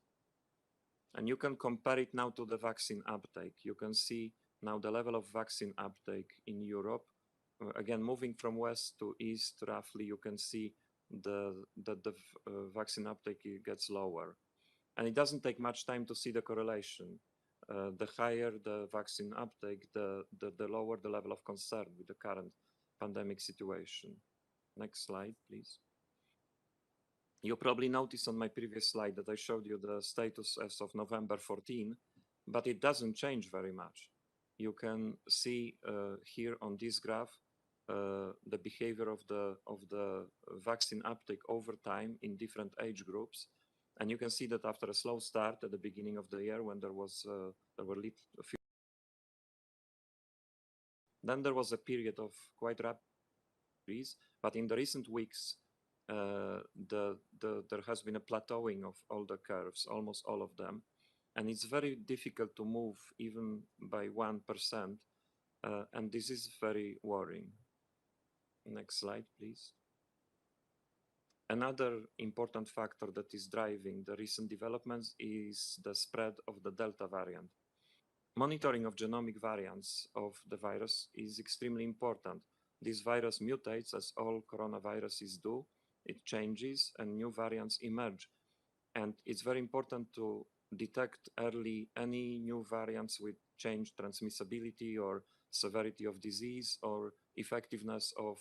And you can compare it now to the vaccine uptake. You can see now the level of vaccine uptake in Europe. Again, moving from west to east, roughly, you can see the vaccine uptake gets lower. And it doesn't take much time to see the correlation. The higher the vaccine uptake, the lower the level of concern with the current pandemic situation. Next slide, please. You probably noticed on my previous slide that I showed you the status as of November 14, but it doesn't change very much. You can see here on this graph the behavior of the vaccine uptake over time in different age groups. And you can see that after a slow start at the beginning of the year, when there were a few, then there was a period of quite rapid increase. But in the recent weeks, there has been a plateauing of all the curves, almost all of them, and it's very difficult to move even by 1%, and this is very worrying. Next slide, please. Another important factor that is driving the recent developments is the spread of the Delta variant. Monitoring of genomic variants of the virus is extremely important. This virus mutates as all coronaviruses do. It changes and new variants emerge. And it's very important to detect early any new variants with changed transmissibility or severity of disease or effectiveness of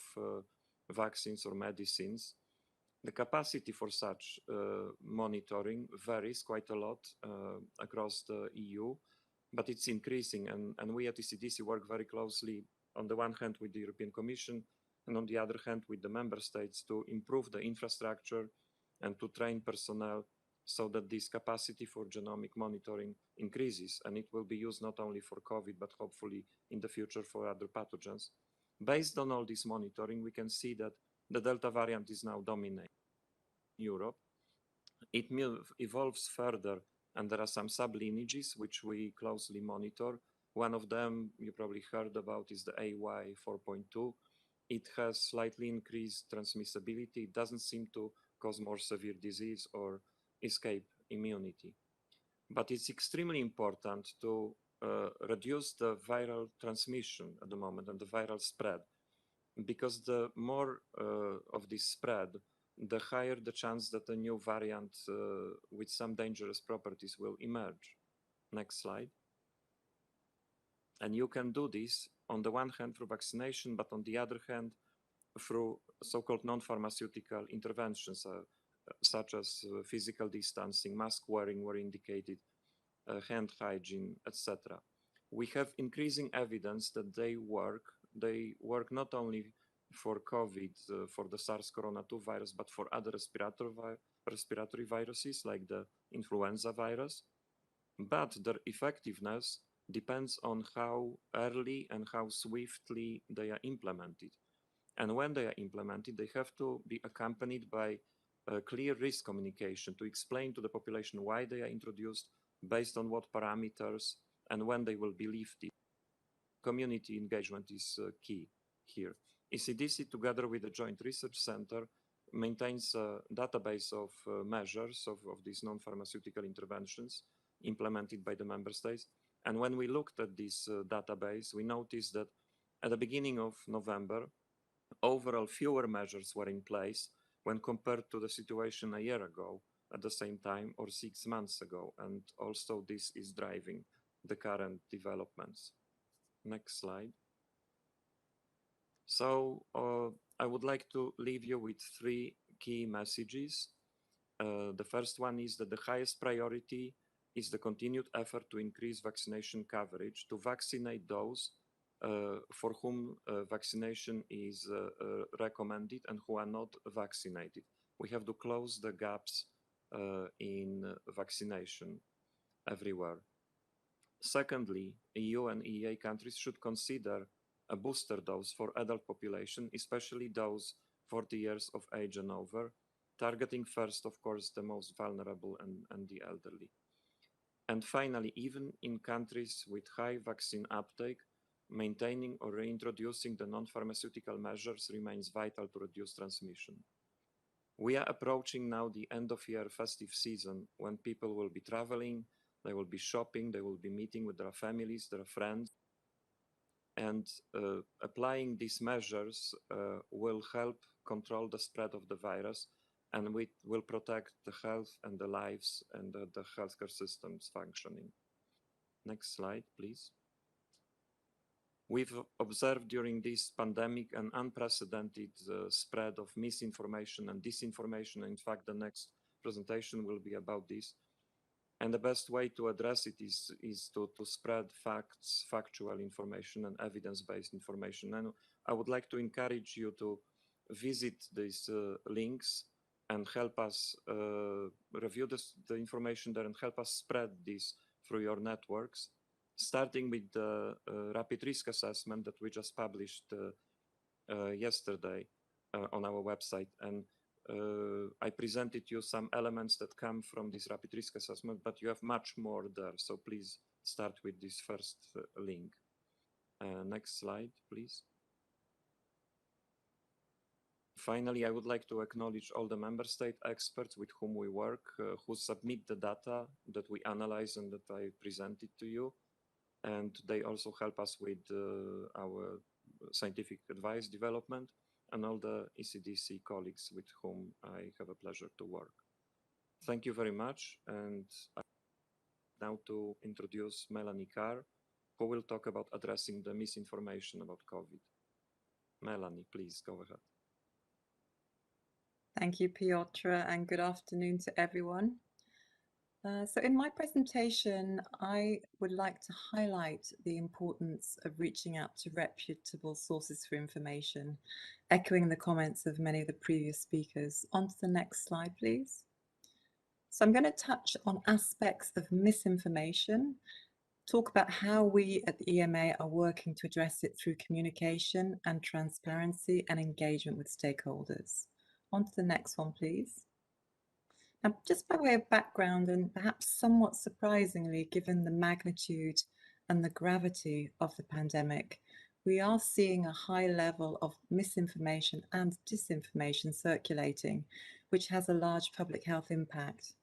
vaccines or medicines. The capacity for such monitoring varies quite a lot across the EU, but it's increasing. And we at the CDC work very closely, on the one hand with the European Commission, and on the other hand with the member states, to improve the infrastructure and to train personnel so that this capacity for genomic monitoring increases, and it will be used not only for COVID, but hopefully in the future for other pathogens. Based on all this monitoring, we can see that the Delta variant is now dominating Europe. It evolves further, and there are some sublineages which we closely monitor. One of them you probably heard about is the AY 4.2. It has slightly increased transmissibility. It doesn't seem to cause more severe disease or escape immunity. But it's extremely important to reduce the viral transmission at the moment and the viral spread, because the more of this spread, the higher the chance that a new variant with some dangerous properties will emerge. Next slide. And you can do this on the one hand through vaccination, but on the other hand through so-called non-pharmaceutical interventions, such as physical distancing, mask wearing where indicated, hand hygiene, etc. We have increasing evidence that they work. They work not only for COVID, for the SARS-CoV-2 virus, but for other respiratory viruses like the influenza virus. But their effectiveness depends on how early and how swiftly they are implemented. And when they are implemented, they have to be accompanied by clear risk communication to explain to the population why they are introduced, based on what parameters, and when they will be lifted. Community engagement is key here. ECDC, together with the Joint Research Center, maintains a database of measures of these non-pharmaceutical interventions implemented by the member states. And when we looked at this database, we noticed that at the beginning of November, overall fewer measures were in place when compared to the situation a year ago at the same time or 6 months ago. And also this is driving the current developments. Next slide. So I would like to leave you with 3 key messages. The first one is that the highest priority is the continued effort to increase vaccination coverage, to vaccinate those for whom vaccination is recommended and who are not vaccinated. We have to close the gaps in vaccination everywhere. Secondly, EU and EEA countries should consider a booster dose for adult population, especially those 40 years of age and over, targeting first, of course, the most vulnerable and the elderly. And finally, even in countries with high vaccine uptake, maintaining or reintroducing the non-pharmaceutical measures remains vital to reduce transmission. We are approaching now the end of year festive season when people will be traveling, they will be shopping, they will be meeting with their families, their friends. And applying these measures will help control the spread of the virus, and we will protect the health and the lives and the healthcare systems functioning. Next slide, please. We've observed during this pandemic an unprecedented spread of misinformation and disinformation. In fact, the next presentation will be about this. And the best way to address it is to spread facts, factual information and evidence-based information. And I would like to encourage you to visit these links and help us review the information there and help us spread this through your networks, starting with the rapid risk assessment that we just published yesterday on our website. And I presented you some elements that come from this rapid risk assessment, but you have much more there. So please start with this first link. Next slide, please. Finally, I would like to acknowledge all the member state experts with whom we work, who submit the data that we analyze and that I presented to you. And they also help us with our scientific advice development, and all the ECDC colleagues with whom I have a pleasure to work. Thank you very much. And now to introduce Melanie Carr, who will talk about addressing the misinformation about COVID. Melanie, please go ahead. Thank you, Piotr, and good afternoon to everyone. So in my presentation, I would like to highlight the importance of reaching out to reputable sources for information, echoing the comments of many of the previous speakers. On to the next slide, please. So I'm going to touch on aspects of misinformation, talk about how we at the EMA are working to address it through communication and transparency and engagement with stakeholders. On to the next one, please. Now, just by way of background, and perhaps somewhat surprisingly, given the magnitude and the gravity of the pandemic, we are seeing a high level of misinformation and disinformation circulating, which has a large public health impact.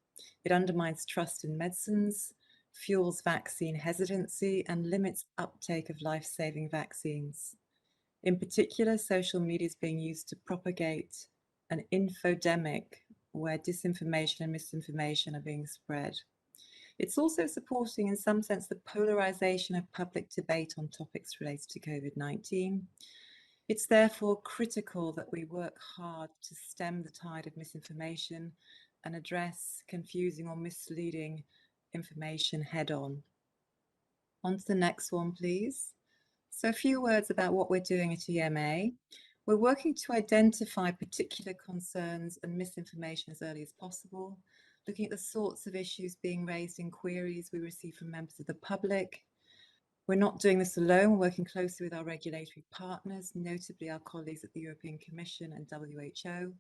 It undermines trust in medicines, fuels vaccine hesitancy, and limits uptake of life-saving vaccines. In particular, social media is being used to propagate an infodemic, where disinformation and misinformation are being spread. It's also supporting, in some sense, the polarization of public debate on topics related to COVID-19. It's therefore critical that we work hard to stem the tide of misinformation and address confusing or misleading information head-on. On to the next one, please. So a few words about what we're doing at EMA. We're working to identify particular concerns and misinformation as early as possible, looking at the sorts of issues being raised in queries we receive from members of the public. We're not doing this alone, we're working closely with our regulatory partners, notably our colleagues at the European Commission and WHO.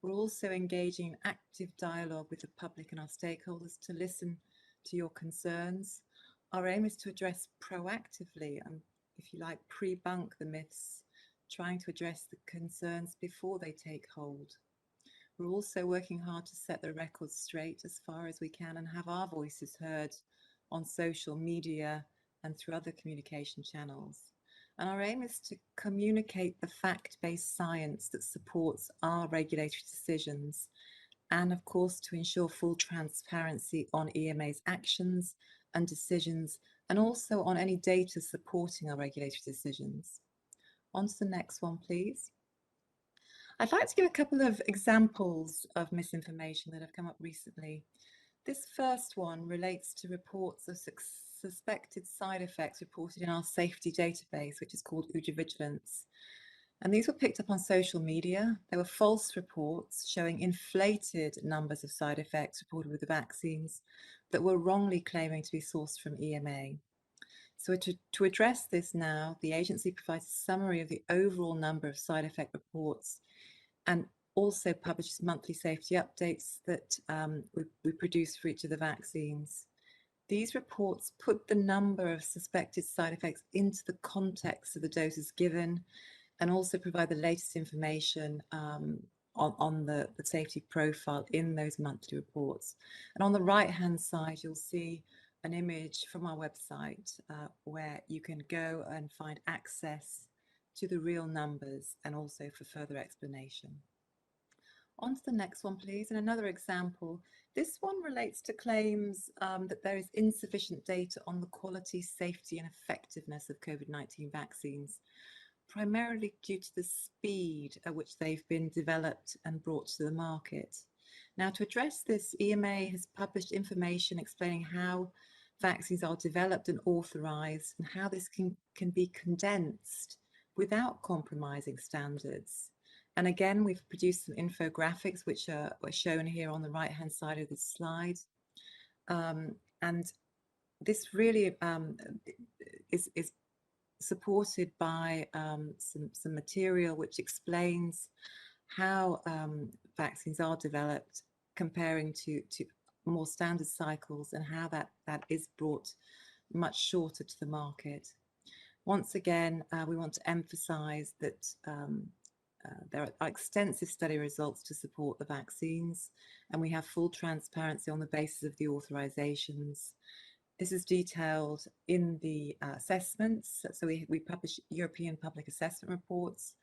We're also engaging in active dialogue with the public and our stakeholders to listen to your concerns. Our aim is to address proactively and, if you like, pre-bunk the myths, trying to address the concerns before they take hold. We're also working hard to set the record straight as far as we can and have our voices heard on social media and through other communication channels. And our aim is to communicate the fact-based science that supports our regulatory decisions, and of course to ensure full transparency on EMA's actions and decisions, and also on any data supporting our regulatory decisions. On to the next one, please. I'd like to give a couple of examples of misinformation that have come up recently. This first one relates to reports of suspected side effects reported in our safety database, which is called Vigilance. And these were picked up on social media. There were false reports showing inflated numbers of side effects reported with the vaccines that were wrongly claiming to be sourced from EMA. So to address this now, the agency provides a summary of the overall number of side effect reports and also publishes monthly safety updates that we produce for each of the vaccines. These reports put the number of suspected side effects into the context of the doses given, and also provide the latest information on the safety profile in those monthly reports. And on the right-hand side, you'll see an image from our website where you can go and find access to the real numbers and also for further explanation. On to the next one, please. And another example, this one relates to claims that there is insufficient data on the quality, safety, and effectiveness of COVID-19 vaccines, primarily due to the speed at which they've been developed and brought to the market. Now, to address this, EMA has published information explaining how vaccines are developed and authorized and how this can be condensed without compromising standards. And again, we've produced some infographics which are shown here on the right-hand side of this slide. And this really is supported by some material which explains how vaccines are developed, comparing to more standard cycles, and how that is brought much shorter to the market. Once again, we want to emphasize that there are extensive study results to support the vaccines, and we have full transparency on the basis of the authorizations. This is detailed in the assessments. So we publish European public assessment reports,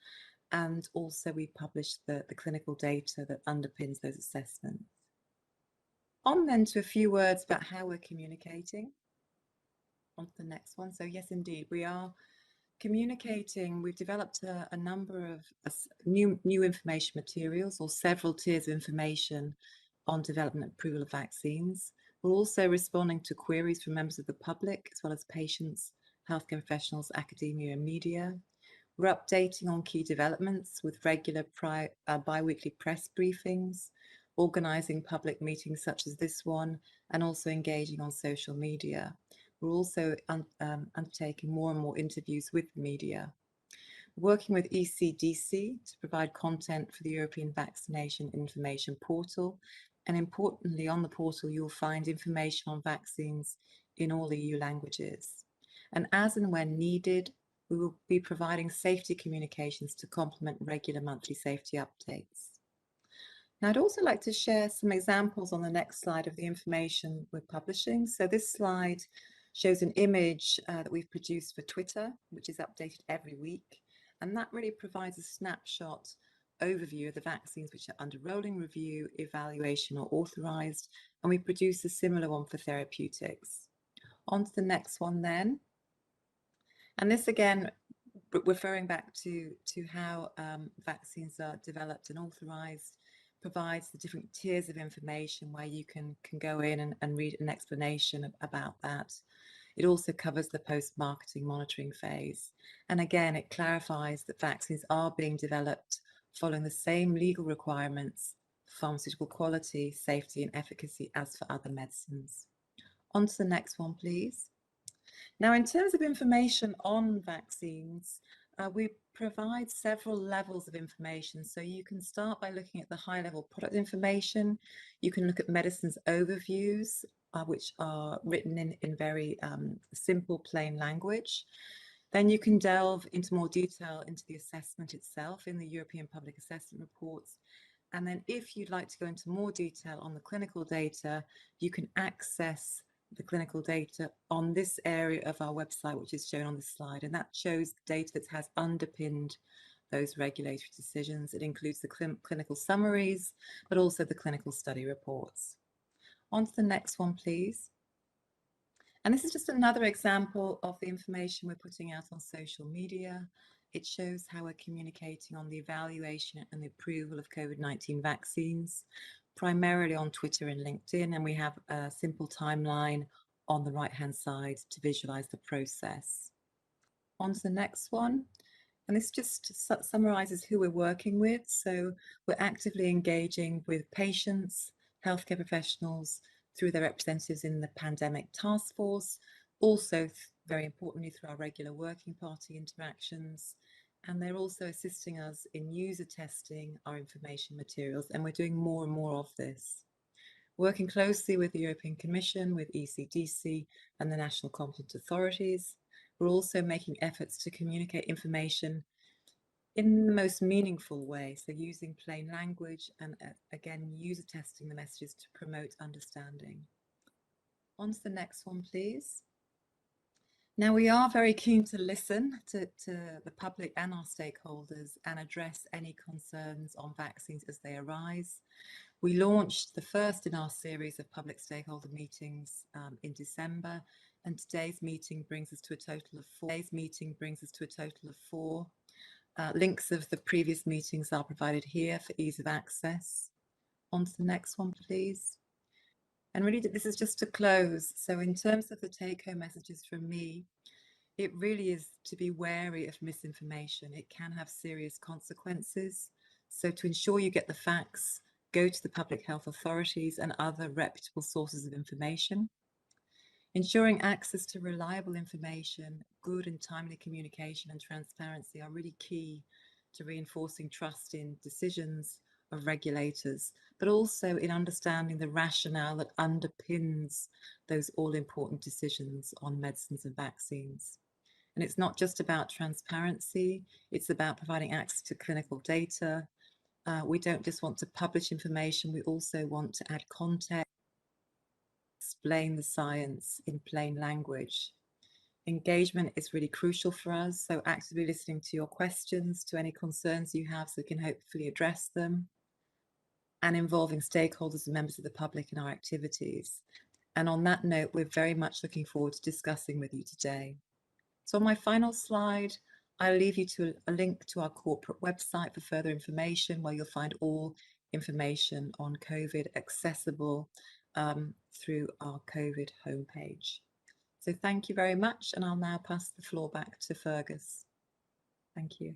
and also we publish the clinical data that underpins those assessments. On then to a few words about how we're communicating. On to the next one. So yes, indeed, we are communicating. We've developed a number of new information materials, or several tiers of information on development and approval of vaccines. We're also responding to queries from members of the public, as well as patients, healthcare professionals, academia, and media. We're updating on key developments with regular bi-weekly press briefings, organising public meetings such as this one, and also engaging on social media. We're also undertaking more and more interviews with the media. Working with ECDC to provide content for the European Vaccination Information Portal. And importantly, on the portal, you'll find information on vaccines in all EU languages. And as and when needed, we will be providing safety communications to complement regular monthly safety updates. Now, I'd also like to share some examples on the next slide of the information we're publishing. So this slide shows an image that we've produced for Twitter, which is updated every week. And that really provides a snapshot overview of the vaccines which are under rolling review, evaluation, or authorized. And we produce a similar one for therapeutics. On to the next one then. And this again, referring back to how vaccines are developed and authorized, provides the different tiers of information where you can go in and read an explanation about that. It also covers the post-marketing monitoring phase. And again, it clarifies that vaccines are being developed following the same legal requirements for pharmaceutical quality, safety and efficacy as for other medicines. On to the next one, please. Now, in terms of information on vaccines, we provide several levels of information. So you can start by looking at the high-level product information. You can look at medicines overviews, which are written in very simple, plain language. Then you can delve into more detail into the assessment itself in the European Public Assessment Reports. And then if you'd like to go into more detail on the clinical data, you can access the clinical data on this area of our website, which is shown on the slide. And that shows data that has underpinned those regulatory decisions. It includes the clinical summaries, but also the clinical study reports. On to the next one, please. And this is just another example of the information we're putting out on social media. It shows how we're communicating on the evaluation and the approval of COVID-19 vaccines, primarily on Twitter and LinkedIn, and we have a simple timeline on the right-hand side to visualize the process. On to the next one. And this just summarizes who we're working with. So we're actively engaging with patients, healthcare professionals, through their representatives in the pandemic task force, also very importantly through our regular working party interactions. And they're also assisting us in user testing our information materials, and we're doing more and more of this. Working closely with the European Commission, with ECDC and the national competent authorities, we're also making efforts to communicate information in the most meaningful way, so using plain language and again, user testing the messages to promote understanding. On to the next one, please. Now, we are very keen to listen to the public and our stakeholders and address any concerns on vaccines as they arise. We launched the first in our series of public stakeholder meetings in December, and today's meeting brings us to a total of four. Links of the previous meetings are provided here for ease of access. On to the next one, please. And really, this is just to close. So in terms of the take-home messages from me, it really is to be wary of misinformation. It can have serious consequences. So to ensure you get the facts, go to the public health authorities and other reputable sources of information. Ensuring access to reliable information, good and timely communication and transparency are really key to reinforcing trust in decisions of regulators, but also in understanding the rationale that underpins those all-important decisions on medicines and vaccines. And it's not just about transparency, it's about providing access to clinical data. We don't just want to publish information, we also want to add context, explain the science in plain language. Engagement is really crucial for us, so actively listening to your questions, to any concerns you have so we can hopefully address them, and involving stakeholders and members of the public in our activities. And on that note, we're very much looking forward to discussing with you today. So on my final slide, I'll leave you to a link to our corporate website for further information, where you'll find all information on COVID accessible through our COVID homepage. So thank you very much, and I'll now pass the floor back to Fergus. Thank you.